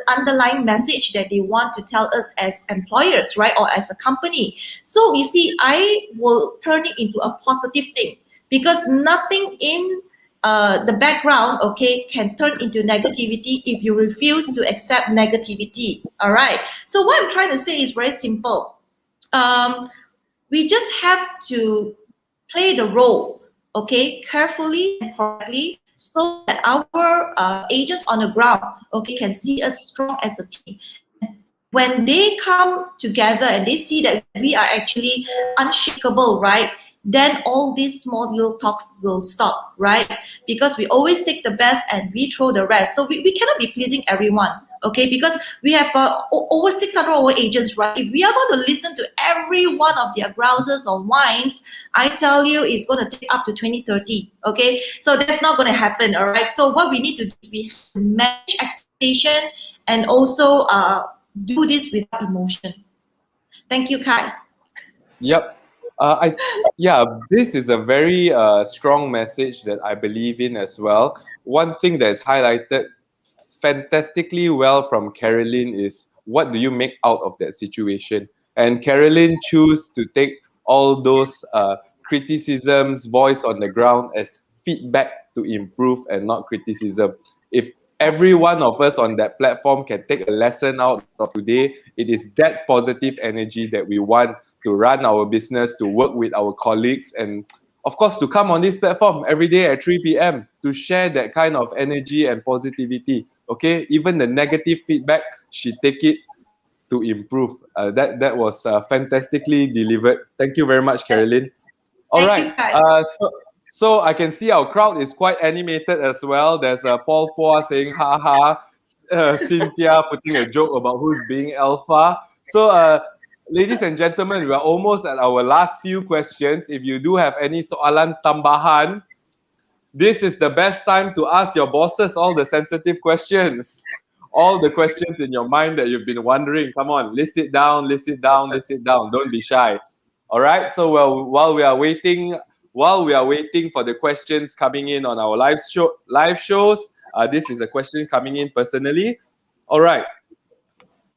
underlying message that they want to tell us as employers, right, or as a company. So you see, I will turn it into a positive thing because nothing in the background, okay, can turn into negativity if you refuse to accept negativity. All right. So what I'm trying to say is very simple. We just have to play the role, okay, carefully and correctly, so that our agents on the ground, okay, can see us strong as a team. When they come together and they see that we are actually unshakable, right? Then all these small little talks will stop, right? Because we always take the best and we throw the rest. So we cannot be pleasing everyone, okay? Because we have got over 600 over agents, right? If we are going to listen to every one of their grouses or whines, I tell you, it's going to take up to 2030, okay? So that's not going to happen, all right? So what we need to do is we have to manage expectation and also do this without emotion. Thank you, Kai. Yep. Yeah, this is a very strong message that I believe in as well. One thing that is highlighted fantastically well from Carolyn is what do you make out of that situation? And Carolyn chose to take all those criticisms, voice on the ground as feedback to improve and not criticism. If every one of us on that platform can take a lesson out of today, it is that positive energy that we want to run our business, to work with our colleagues, and of course, to come on this platform every day at 3 p.m. to share that kind of energy and positivity. Okay, even the negative feedback, she take it to improve. That was fantastically delivered. Thank you very much, Carolyn. All Thank right. you, Kai. So I can see our crowd is quite animated as well. There's Paul Pua saying ha ha, Cynthia putting a joke about who's being alpha. So ladies and gentlemen, we are almost at our last few questions. If you do have any soalan tambahan, this is the best time to ask your bosses all the sensitive questions. All the questions in your mind that you've been wondering. Come on, list it down, list it down, list it down. Don't be shy. All right. So while we are waiting for the questions coming in on our live shows, this is a question coming in personally. All right.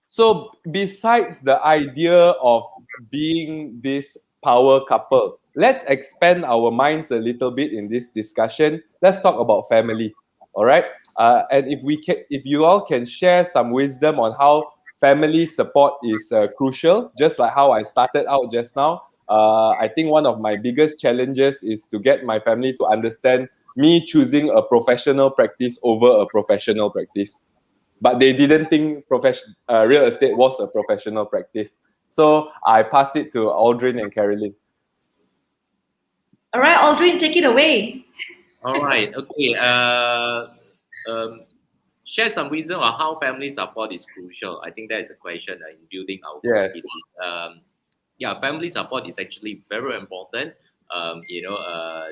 So besides the idea of being this power couple, let's expand our minds a little bit in this discussion. Let's talk about family. All right. And if you all can share some wisdom on how family support is crucial, just like how I started out just now. I think one of my biggest challenges is to get my family to understand me choosing a professional practice over a professional practice, but they didn't think real estate was a professional practice. So I pass it to Aldrin and Carolyn. All right, Aldrin, take it away. All right. Okay. Share some wisdom on how family support is crucial. I think that is a question in building our Yes. confidence. Yeah, family support is actually very important.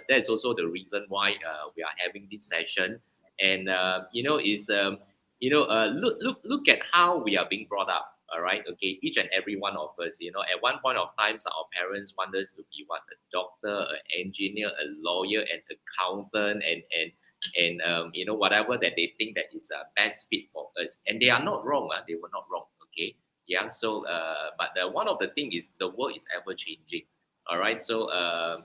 That's also the reason why we are having this session. And look at how we are being brought up. All right, okay, each and every one of us. At one point of time, our parents want us to be what, a doctor, an engineer, a lawyer, an accountant, and whatever that they think that is best fit for us. And they are not wrong. They were not wrong. Okay. Yeah. So, one of the thing is the world is ever changing. All right. So, a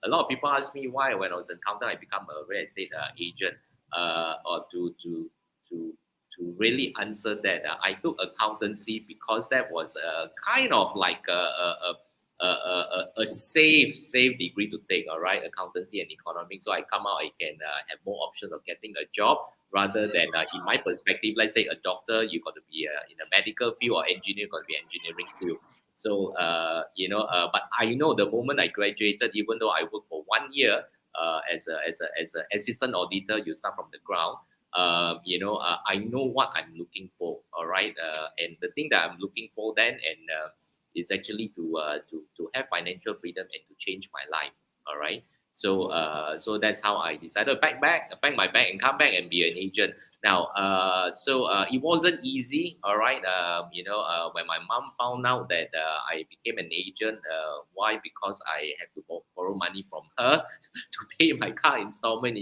lot of people ask me why when I was an accountant I become a real estate agent, or to to really answer that, I took accountancy because that was kind of like a safe degree to take. All right, accountancy and economics. So I come out, I can have more options of getting a job rather than in my perspective. Let's say a doctor, you got to be in a medical field, or engineer, got to be engineering field. So but I know the moment I graduated, even though I worked for 1 year as a assistant auditor, you start from the ground. I know what I'm looking for. All right, and the thing that I'm looking for then, and is actually to have financial freedom and to change my life. All right. So that's how I decided to pack my bag and come back and be an agent. Now, it wasn't easy. All right. When my mom found out that I became an agent, why? Because I have to borrow money from her to pay my car installment.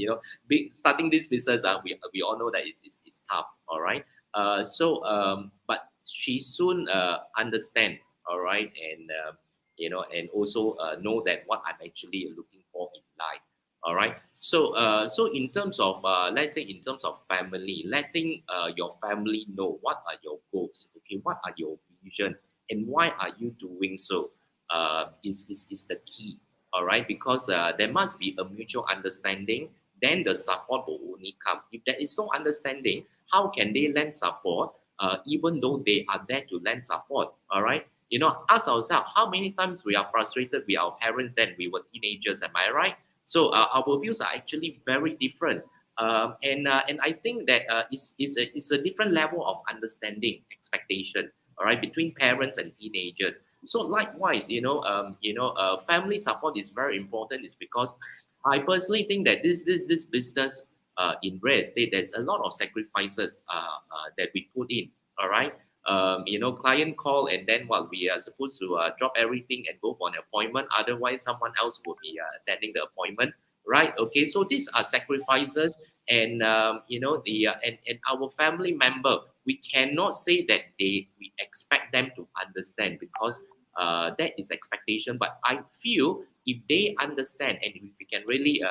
Starting this business, we all know that it's tough. All right. But she soon understand. All right, and also know that what I'm actually looking for in life. All right, so in terms of let's say in terms of family, letting your family know what are your goals, okay, what are your vision, and why are you doing so, is the key. All right, because there must be a mutual understanding. Then the support will only come. If there is no understanding, how can they lend support? Even though they are there to lend support. All right. Ask ourselves, how many times we are frustrated with our parents then we were teenagers, am I right? So our views are actually very different. And I think that it's a different level of understanding, expectation, all right, between parents and teenagers. So likewise, family support is very important, is because I personally think that this business in real estate, there's a lot of sacrifices that we put in, all right? Client call, and then we are supposed to drop everything and go for an appointment. Otherwise, someone else will be attending the appointment, right? Okay, so these are sacrifices, and and our family member, we cannot say that we expect them to understand, because that is expectation. But I feel if they understand, and if we can really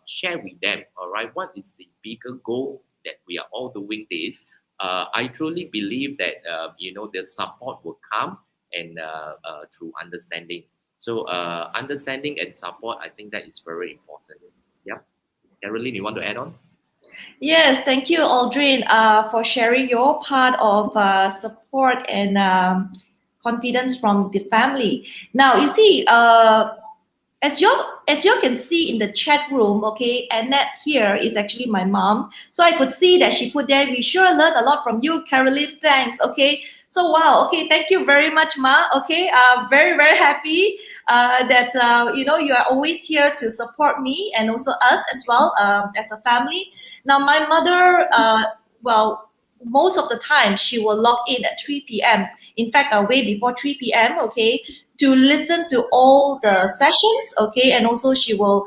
share with them, all right, what is the bigger goal that we are all doing this. I truly believe that the support will come, and through understanding. So understanding and support, I think that is very important. Yeah, Caroline, you want to add on? Yes, thank you, Aldrin, for sharing your part of support and confidence from the family. Now, you see, as you can see in the chat room, okay, Annette here is actually my mom. So I could see that she put there, we sure learned a lot from you, Caroline, thanks, okay. So wow, okay, thank you very much, Ma, okay. Very, very happy that, you are always here to support me and also us as well as a family. Now, my mother, most of the time she will log in at 3 p.m. In fact, way before 3 p.m., okay, to listen to all the sessions, okay, and also she will,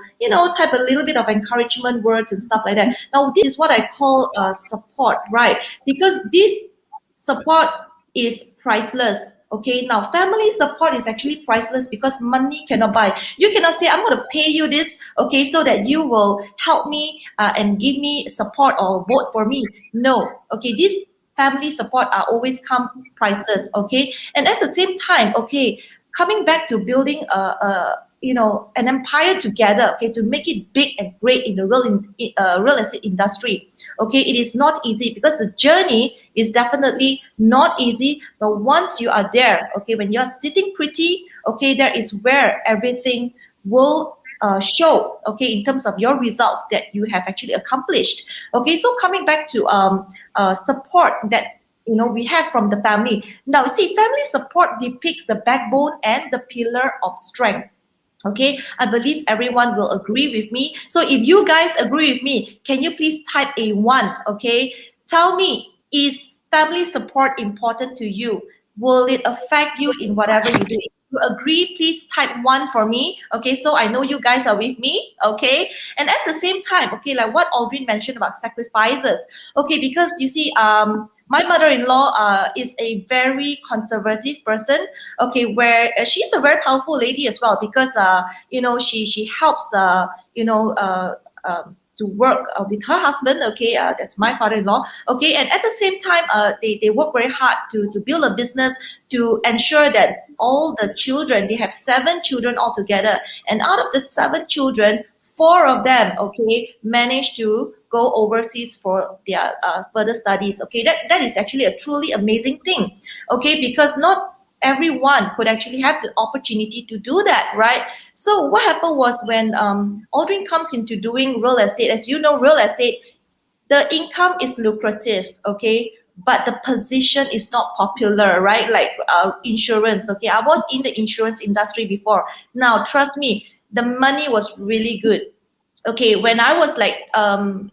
type a little bit of encouragement words and stuff like that. Now, this is what I call support, right? Because this support is priceless. Okay, now family support is actually priceless, because money cannot buy. You cannot say, I'm going to pay you this, okay, so that you will help me and give me support or vote for me. No, okay, this family support are always come priceless, okay. And at the same time, okay, coming back to building an empire together, okay, to make it big and great in the real estate industry. Okay, it is not easy, because the journey is definitely not easy. But once you are there, okay, when you're sitting pretty, okay, that is where everything will show, okay, in terms of your results that you have actually accomplished. Okay, so coming back to support that we have from the family. Now, see, family support depicts the backbone and the pillar of strength. Okay, I believe everyone will agree with me. So if you guys agree with me, can you please type a 1? Okay, tell me, is family support important to you? Will it affect you in whatever you do? If you agree, please type 1 for me. Okay, so I know you guys are with me. Okay, and at the same time, okay, like what Aldrin mentioned about sacrifices. Okay, because you see, my mother-in-law is a very conservative person, okay, where she's a very powerful lady as well, because she helps to work with her husband. Okay, that's my father-in-law. Okay, and at the same time, they work very hard to build a business to ensure that all the children, they have 7 children altogether, and out of the 7 children, 4 of them, okay, managed to go overseas for their further studies. Okay, that is actually a truly amazing thing. Okay, because not everyone could actually have the opportunity to do that, right? So what happened was when Aldrin comes into doing real estate, as you know, real estate, the income is lucrative, okay, but the position is not popular, right? Like insurance, okay. I was in the insurance industry before. Now, trust me, the money was really good. Okay, when I was like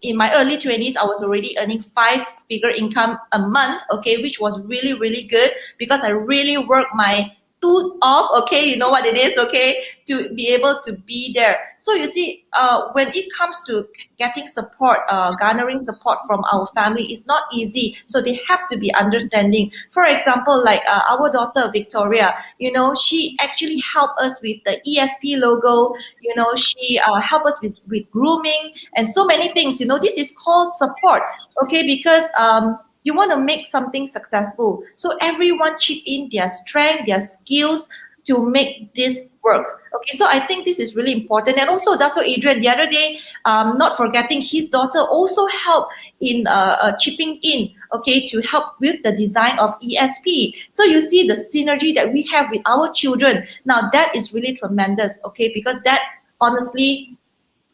in my early 20s, I was already earning 5-figure income a month, okay, which was really, really good because I really worked my toot off, okay, you know what it is, okay, to be able to be there. So you see, when it comes to getting support, garnering support from our family, it's not easy. So they have to be understanding. For example, like our daughter Victoria, you know, she actually helped us with the ESP logo. You know, she helped us with grooming and so many things. You know, this is called support, okay, because you want to make something successful. So everyone chip in their strength, their skills to make this work. Okay, so I think this is really important. And also Dr. Adrian, the other day, not forgetting his daughter also helped in chipping in, okay, to help with the design of ESP. So you see the synergy that we have with our children. Now that is really tremendous, okay, because that honestly,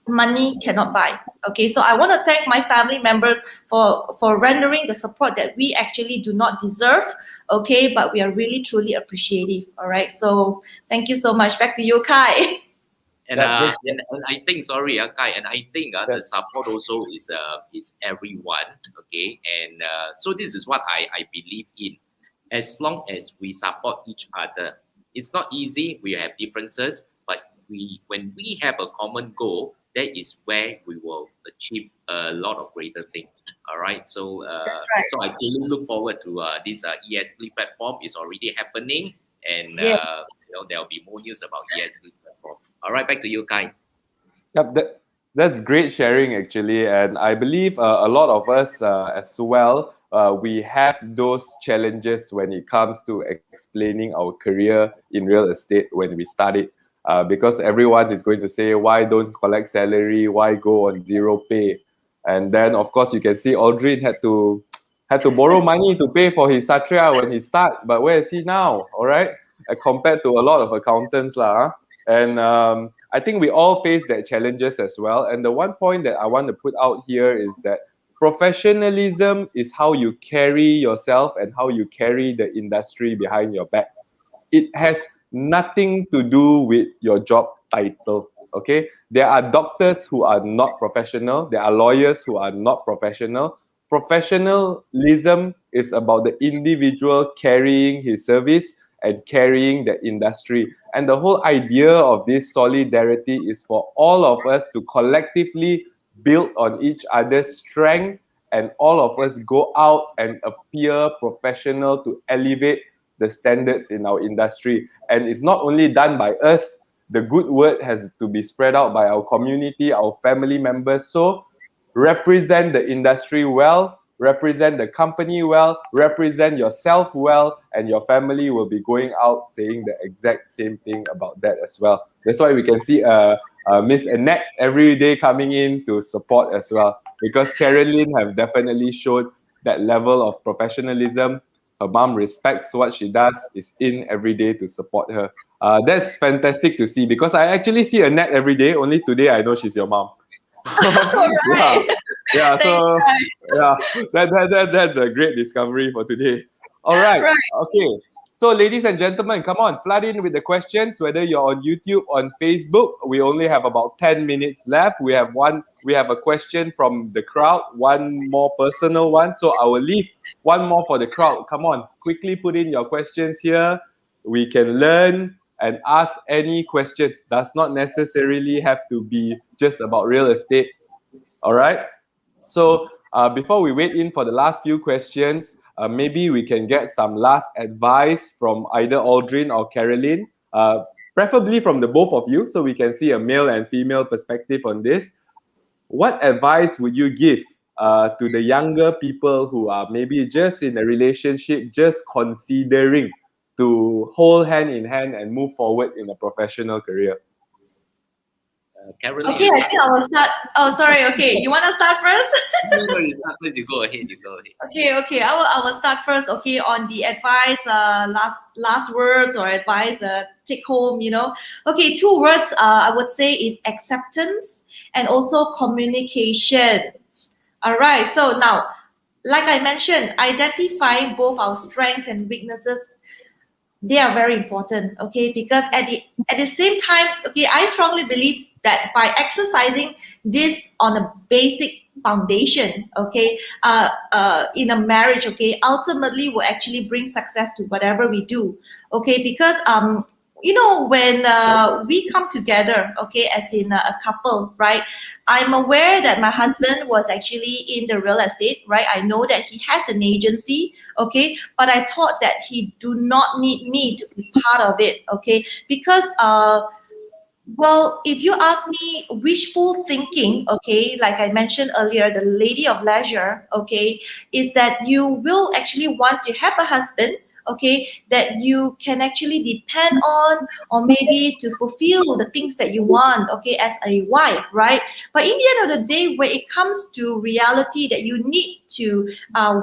money cannot buy. Okay, so I want to thank my family members for rendering the support that we actually do not deserve, okay, but we are really truly appreciative. All right, so thank you so much. Back to you, Kai. And, and I think, sorry, Kai, and I think the support also is everyone, okay? And so this is what I believe in. As long as we support each other, it's not easy. We have differences, but when we have a common goal, that is where we will achieve a lot of greater things. All right. So That's right. so I really look forward to this ESP platform is already happening, and Yes. there will be more news about ESP platform. All right, back to you, Kai. Yep, that's great sharing actually, and I believe a lot of us as well, we have those challenges when it comes to explaining our career in real estate when we started. Because everyone is going to say, why don't collect salary? Why go on zero pay? And then, of course, you can see Aldrin had to borrow money to pay for his Satria when he started. But where is he now? All right, compared to a lot of accountants, lah. And I think we all face that challenges as well. And the one point that I want to put out here is that professionalism is how you carry yourself and how you carry the industry behind your back. It has nothing to do with your job title. Okay, there are doctors who are not professional, there are lawyers who are not professional. Professionalism is about the individual carrying his service and carrying the industry, and the whole idea of this solidarity is for all of us to collectively build on each other's strength, and all of us go out and appear professional to elevate the standards in our industry. And it's not only done by us, the good word has to be spread out by our community, our family members. So represent the industry well, represent the company well, represent yourself well, and your family will be going out saying the exact same thing about that as well. That's why we can see Miss Annette every day coming in to support as well, because Carolyn have definitely showed that level of professionalism. Her mom respects what she does, is in every day to support her. That's fantastic to see, because I actually see Annette every day. Only today I know she's your mom. Right. Yeah. So yeah, that's a great discovery for today. All right. Okay. So, ladies and gentlemen, come on, flood in with the questions. Whether you're on YouTube, on Facebook, we only have about 10 minutes left. We have a question from the crowd, one more personal one. So I will leave one more for the crowd. Come on, quickly put in your questions here. We can learn and ask any questions. Does not necessarily have to be just about real estate. All right. So before we wait in for the last few questions, maybe we can get some last advice from either Aldrin or Carolyn, preferably from the both of you, so we can see a male and female perspective on this. what advice would you give to the younger people who are maybe just in a relationship, just considering to hold hand in hand and move forward in a professional career? Caroline, Okay, you I start. think I will start. Oh, sorry. Okay, you want to start first? No, you start first. You go ahead. You go ahead. Okay. I will start first. Okay, on the advice, last words or advice, take home. Okay, two words. I would say is acceptance and also communication. All right. So now, like I mentioned, identifying both our strengths and weaknesses, they are very important. Okay, because at the same time, okay, I strongly believe that by exercising this on a basic foundation, okay, in a marriage, okay, ultimately will actually bring success to whatever we do. Okay, because when we come together, okay, as in a couple, right? I'm aware that my husband was actually in the real estate, right? I know that he has an agency, okay, but I thought that he do not need me to be part of it, okay, because well, if you ask me, wishful thinking, okay, like I mentioned earlier, the lady of leisure, okay, is that you will actually want to have a husband, okay, that you can actually depend on, or maybe to fulfill the things that you want, okay, as a wife, right? But in the end of the day, when it comes to reality that you need to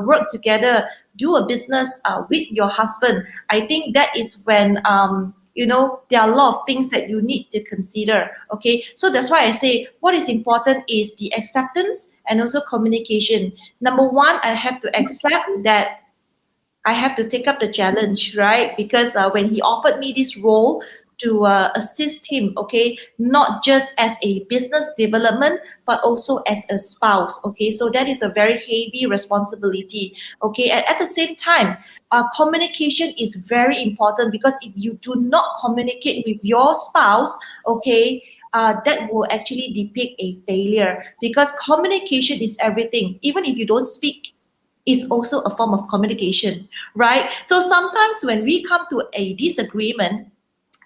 work together, do a business with your husband, I think that is when there are a lot of things that you need to consider. Okay, so that's why I say what is important is the acceptance and also communication. Number one, I have to accept that I have to take up the challenge, right? Because when he offered me this role to assist him, okay, not just as a business development, but also as a spouse, okay, so that is a very heavy responsibility, okay. At the same time, communication is very important, because if you do not communicate with your spouse, okay, that will actually depict a failure, because communication is everything. Even if you don't speak, is also a form of communication, right? So sometimes when we come to a disagreement,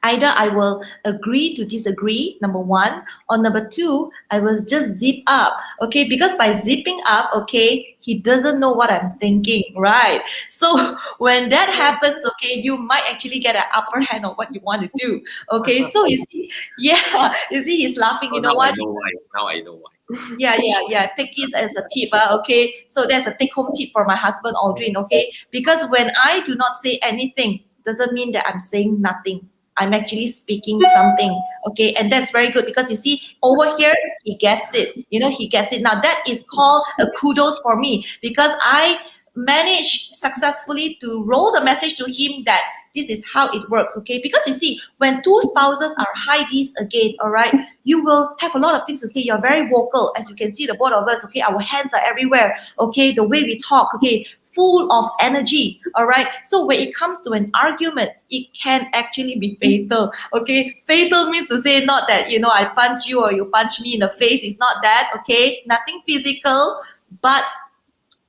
either I will agree to disagree, number one, or number two, I will just zip up, okay? Because by zipping up, okay, he doesn't know what I'm thinking, right? So when that happens, okay, you might actually get an upper hand on what you want to do, okay? So you see, yeah, you see, he's laughing. Oh, You know now I what? know why. Now I know why. Yeah. Take this as a tip, okay? So that's a take-home tip for my husband, Aldrin, okay? Because when I do not say anything, doesn't mean that I'm saying nothing. I'm actually speaking something, okay? And that's very good, because you see, over here, he gets it. He gets it. Now, that is called a kudos for me, because I managed successfully to roll the message to him that this is how it works, okay? Because you see, when two spouses are high D's again, all right, you will have a lot of things to say. You're very vocal, as you can see, the both of us, okay? Our hands are everywhere, okay? The way we talk, okay? Full of energy, all right? So when it comes to an argument, it can actually be fatal, okay? Fatal means to say not that, I punch you or you punch me in the face. It's not that, okay? Nothing physical, but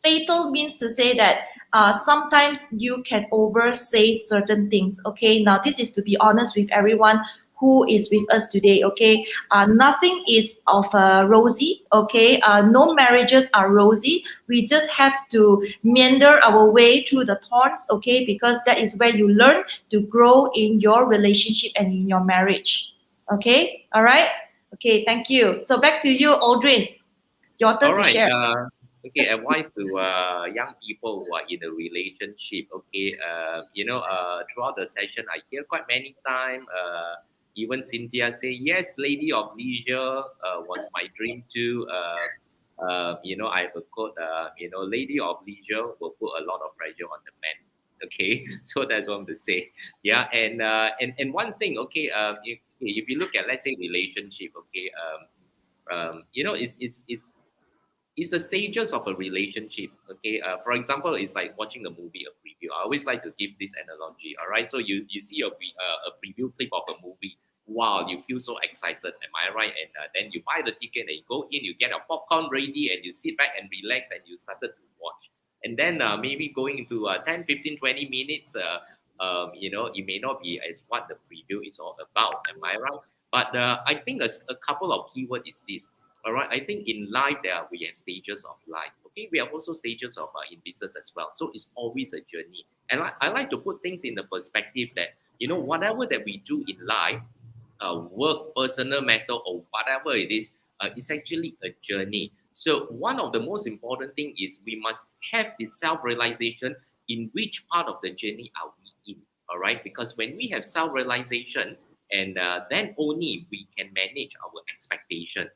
fatal means to say that sometimes you can oversay certain things, okay? Now, this is to be honest with everyone who is with us today, okay? Nothing is of rosy, okay? No marriages are rosy. We just have to meander our way through the thorns, okay? Because that is where you learn to grow in your relationship and in your marriage, okay? All right? Okay, thank you. So back to you, Aldrin. Your turn All to right. share. Okay. Advice to young people who are in a relationship. Okay. Throughout the session, I hear quite many times. Even Cynthia say, "Yes, lady of leisure was my dream too." I have a quote. Lady of leisure will put a lot of pressure on the man. Okay, so that's what I'm to say. Yeah, and one thing. Okay. If you look at, let's say, relationship. Okay. It's the stages of a relationship. Okay, for example, it's like watching a movie, a preview. I always like to give this analogy. All right, so you see a preview clip of a movie. Wow, you feel so excited. Am I right? And then you buy the ticket and you go in, you get a popcorn ready, and you sit back and relax, and you started to watch. And then maybe going into 10, 15, 20 minutes, it may not be as what the preview is all about. Am I right? But I think a couple of keywords is this. All right. I think in life we have stages of life. Okay, we have also stages of in business as well. So it's always a journey. And I like to put things in the perspective that whatever that we do in life, work, personal matter, or whatever it is, it's actually a journey. So one of the most important thing is we must have this self-realization in which part of the journey are we in. All right, because when we have self-realization, and then only we can manage our expectation.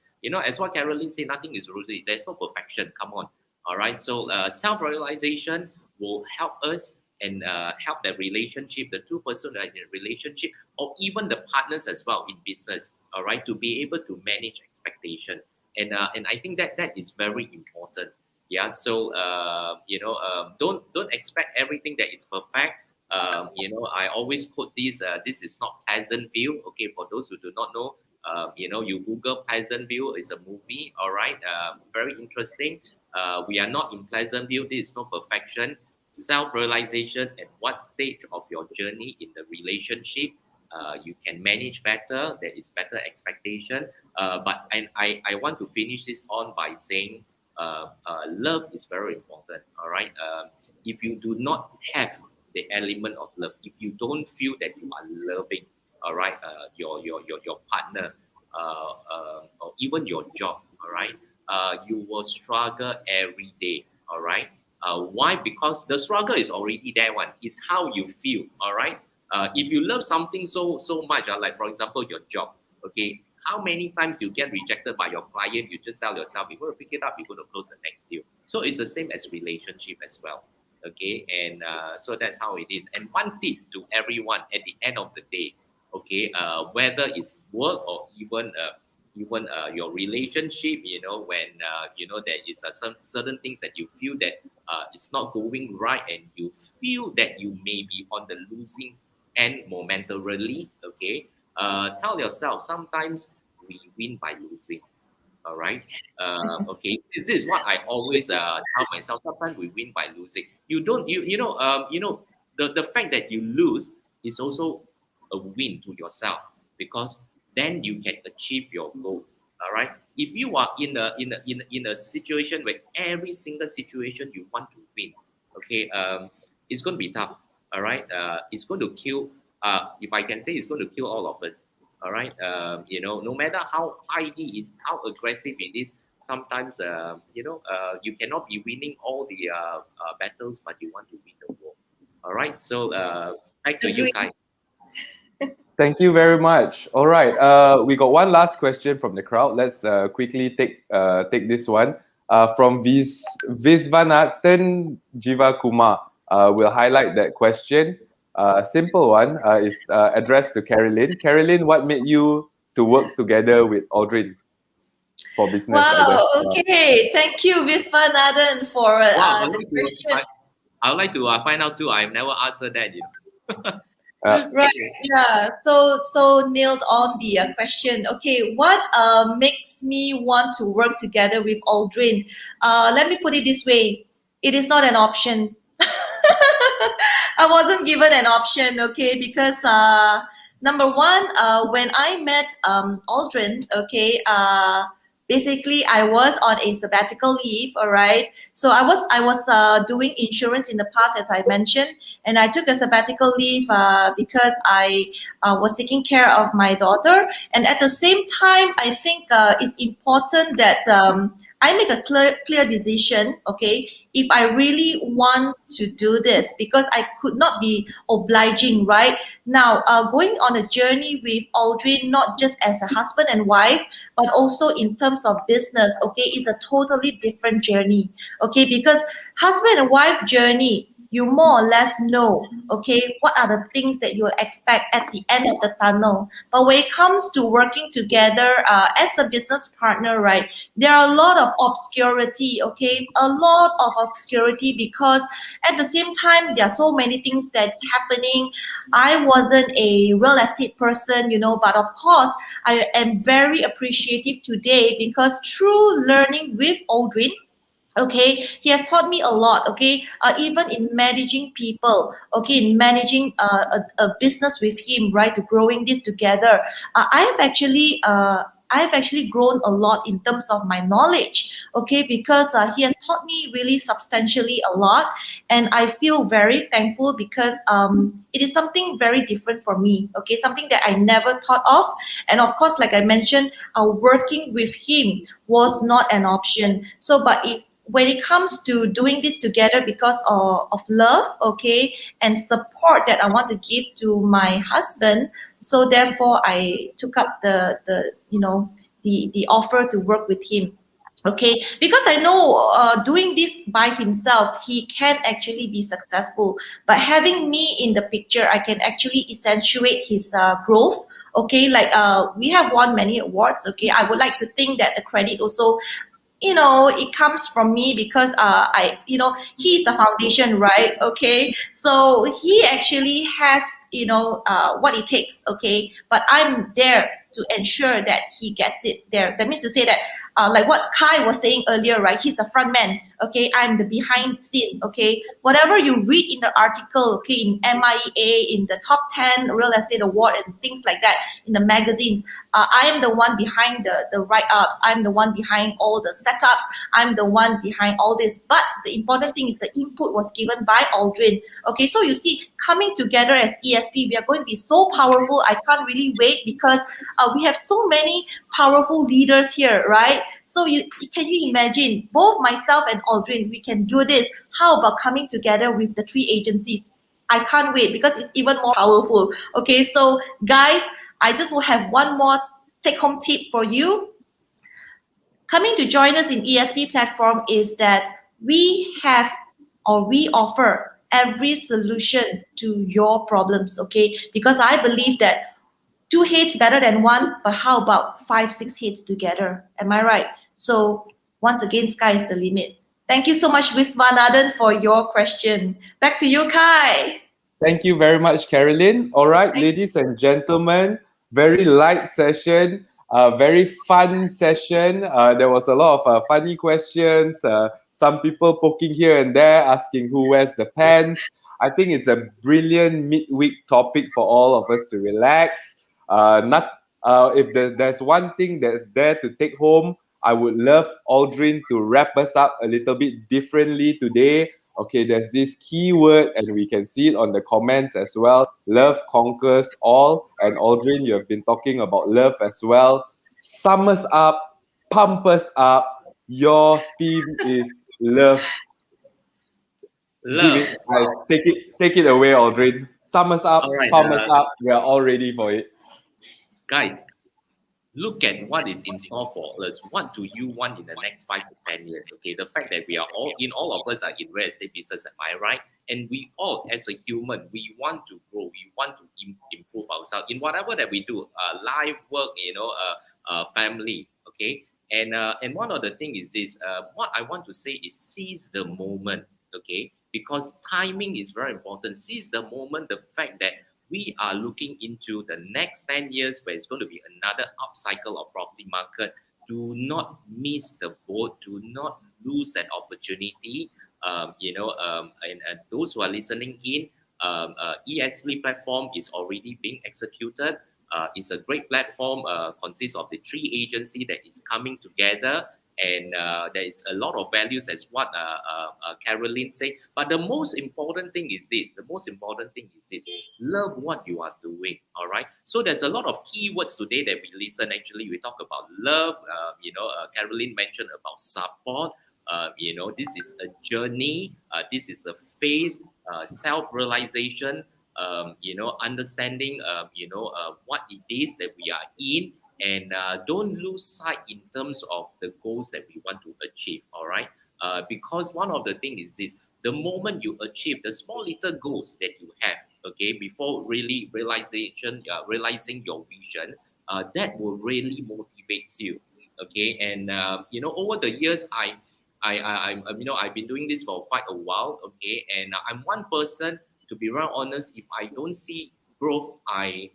As what Caroline said, nothing is rosy. There's no perfection. Come on. All right. So self-realization will help us and help the relationship, the two persons that are in a relationship, or even the partners as well in business. All right, to be able to manage expectation, and I think that is very important. Yeah. So don't expect everything that is perfect. I always put this. This is not Pleasantville. Okay, for those who do not know, you Google Pleasantville. It's a movie. All right, very interesting. We are not in Pleasantville. There is no perfection. Self-realization at what stage of your journey in the relationship you can manage better. There is better expectation. But I want to finish this on by saying love is very important. All right. If you do not have the element of love, if you don't feel that you are loving, all right, your partner, or even your job, all right, you will struggle every day. All right. Why? Because the struggle is already there. One is how you feel. All right. If you love something so much, like for example your job. Okay. How many times you get rejected by your client? You just tell yourself, you're going to pick it up. You're going to close the next deal. So it's the same as relationship as well. Okay. And so that's how it is. And one tip to everyone at the end of the day. Okay. Whether it's work or even your relationship, when there is some certain things that you feel that it's not going right, and you feel that you may be on the losing end momentarily. Okay, tell yourself sometimes we win by losing. All right. Okay, this is what I always tell myself. Sometimes we win by losing. The fact that you lose is also a win to yourself, because then you can achieve your goals. All right. If you are in a situation where every single situation you want to win, okay, it's going to be tough. All right. It's going to kill. If I can say, it's going to kill all of us. All right. No matter how high it is, how aggressive it is, sometimes you cannot be winning all the battles, but you want to win the war. All right. So back to you, Kai. Thank you very much. All right, we got one last question from the crowd. Let's quickly take this one from Visvanathan Jivakumar. We'll highlight that question. Simple one is addressed to Caroline. Caroline, what made you to work together with Aldrin for business? Wow. Okay. Thank you, Visvanathan, for the question. I would like to find out too. I've never asked her that. Right, yeah. So nailed on the question. Okay, what makes me want to work together with Aldrin? Let me put it this way: it is not an option. I wasn't given an option, okay, because number one, when I met Aldrin, okay, basically I was on a sabbatical leave. All right, so I was doing insurance in the past, as I mentioned, and I took a sabbatical leave because I was taking care of my daughter, and at the same time I think it's important that I make a clear decision, okay, if I really want to do this, because I could not be obliging. Right now, going on a journey with Aldrin, not just as a husband and wife, but also in terms of business, okay, is a totally different journey, okay, because husband and wife journey, you more or less know, okay, what are the things that you expect at the end of the tunnel. But when it comes to working together as a business partner, right, there are a lot of obscurity, okay, a lot of obscurity, because at the same time, there are so many things that's happening. I wasn't a real estate person, but of course, I am very appreciative today, because through learning with Aldrin, okay, he has taught me a lot, okay, even in managing people, okay, in managing a business with him, right, to growing this together. I have actually I've actually grown a lot in terms of my knowledge, okay, because he has taught me really substantially a lot, and I feel very thankful because it is something very different for me, okay, something that I never thought of. And of course, like I mentioned, working with him was not an option. So, but when it comes to doing this together because of love, okay, and support that I want to give to my husband, so therefore I took up the offer to work with him. Okay, because I know doing this by himself, he can actually be successful. But having me in the picture, I can actually accentuate his growth. Okay, like we have won many awards. Okay, I would like to think that the credit also, it comes from me because he's the foundation, right? Okay, so he actually has what it takes. Okay, but I'm there to ensure that he gets it there. That means to say that like what Kai was saying earlier, right? He's the front man. Okay, I'm the behind scene. Okay, whatever you read in the article, okay, in MIEA, in the top 10 real estate award and things like that, in the magazines, I am the one behind the write-ups. I'm the one behind all the setups. I'm the one behind all this. But the important thing is the input was given by Aldrin. Okay, so you see, coming together as ESP, we are going to be so powerful. I can't really wait because we have so many powerful leaders here, right? So can you imagine, both myself and Aldrin, we can do this. How about coming together with the 3 agencies? I can't wait because it's even more powerful. Okay, so guys, I just will have one more take-home tip for you. Coming to join us in ESP platform is that we offer every solution to your problems, okay? Because I believe that 2 heads better than 1, but how about 5, 6 heads together? Am I right? So once again, sky is the limit. Thank you so much, Viswanathan, for your question. Back to you, Kai. Thank you very much, Carolyn. All right, ladies and gentlemen, very light session, very fun session. There was a lot of funny questions. Some people poking here and there, asking who wears the pants. I think it's a brilliant midweek topic for all of us to relax. If there's one thing that's there to take home, I would love Aldrin to wrap us up a little bit differently today. Okay, there's this keyword, and we can see it on the comments as well. Love conquers all. And Aldrin, you have been talking about love as well. Sum us up, pump us up. Your theme is love. Love. Guys, take it away, Aldrin. Sum us up, All right, pump us up. We are all ready for it. Guys, look at what is in store for us. What do you want in the next 5 to 10 years? Okay, the fact that we are all of us are in real estate business, am I right? And we all, as a human, we want to grow. We want to improve ourselves in whatever that we do, life, work, family. Okay, and one of the thing is this. What I want to say is seize the moment. Okay, because timing is very important. Seize the moment. The fact that we are looking into the next 10 years where it's going to be another upcycle of property market. Do not miss the boat. Do not lose that opportunity. And those who are listening in, ESP platform is already being executed. It's a great platform, consists of the 3 agencies that is coming together. And there is a lot of values as what Carolyn said. But the most important thing is this. Love what you are doing, all right? So there's a lot of keywords today that we listen. Actually, we talk about love. Carolyn mentioned about support. This is a journey. This is a phase, self-realization, understanding, what it is that we are in. And don't lose sight in terms of the goals that we want to achieve, all right? Because one of the things is this, the moment you achieve the small little goals that you have, okay, before really realizing your vision, that will really motivate you, okay? And, over the years, I've been doing this for quite a while, okay? And I'm one person, to be very honest, if I don't see growth, I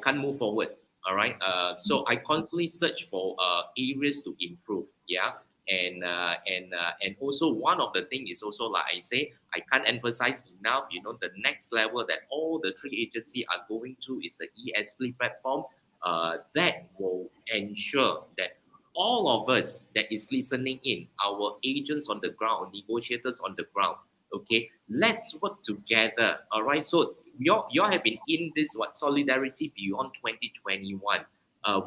can't move forward. All right. So I constantly search for areas to improve. Yeah. And also one of the things is also, like I say, I can't emphasize enough. The next level that all the 3 agencies are going to is the ESP platform. that will ensure that all of us that is listening in, our agents on the ground, negotiators on the ground, okay, let's work together. All right. So you have been in this solidarity beyond 2021.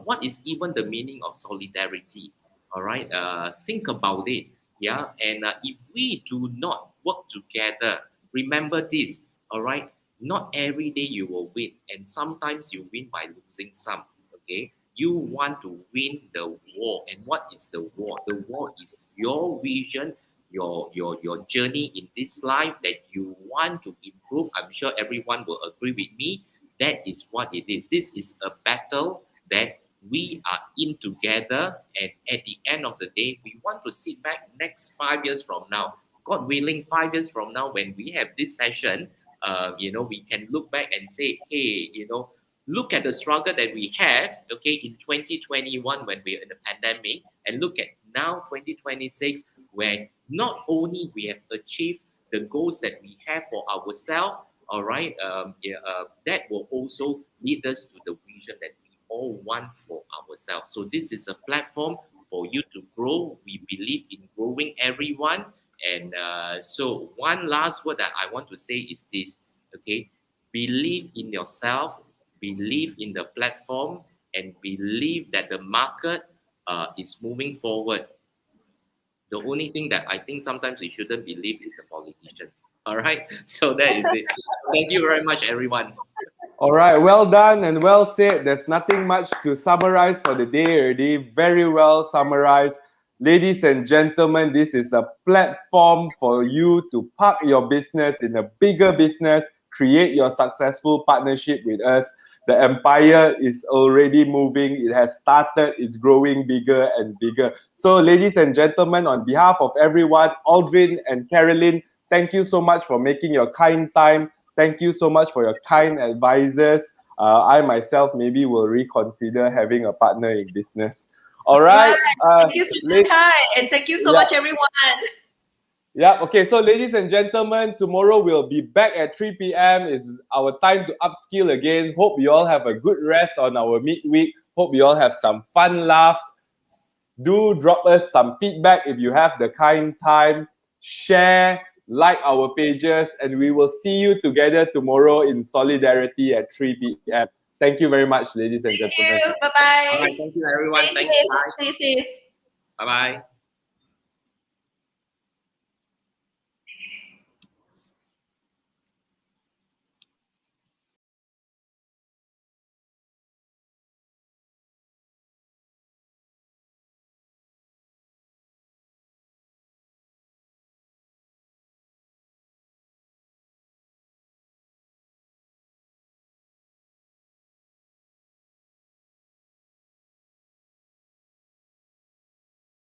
What is even the meaning of solidarity? All right. Think about it. Yeah. And if we do not work together, remember this. All right. Not every day you will win, and sometimes you win by losing some. Okay. You want to win the war. And what is the war? The war is your vision, your journey in this life that you want to improve. I'm sure everyone will agree with me. That is what it is. This is a battle that we are in together. And at the end of the day, we want to sit back next 5 years from now. God willing, 5 years from now, when we have this session, we can look back and say, hey, look at the struggle that we have, okay, in 2021 when we're in the pandemic, and look at now 2026, where not only we have achieved the goals that we have for ourselves, all right, that will also lead us to the vision that we all want for ourselves. So this is a platform for you to grow. We believe in growing everyone. And so one last word that I want to say is this, okay, believe in yourself, believe in the platform, and believe that the market is moving forward. The only thing that I think sometimes we shouldn't believe is the politician. All right. So that is it. Thank you very much, everyone. All right, well done and well said. There's nothing much to summarize for the day already. Very well summarized. Ladies and gentlemen, this is a platform for you to park your business in a bigger business, create your successful partnership with us. The empire is already moving. It has started. It's growing bigger and bigger. So, ladies and gentlemen, on behalf of everyone, Aldrin and Carolyn, thank you so much for making your kind time. Thank you so much for your kind advisors. I myself maybe will reconsider having a partner in business. All right. Thank you so much, Kai, and thank you so much, everyone. Yeah, okay, so ladies and gentlemen, tomorrow we'll be back at 3 p.m. It's our time to upskill again. Hope you all have a good rest on our midweek. Hope you all have some fun laughs. Do drop us some feedback if you have the kind time. Share, like our pages, and we will see you together tomorrow in solidarity at 3 p.m. Thank you very much, ladies and gentlemen. Thank you. Bye-bye. All right, thank you, everyone. Stay Thanks. safe. Bye. Stay safe. Bye-bye.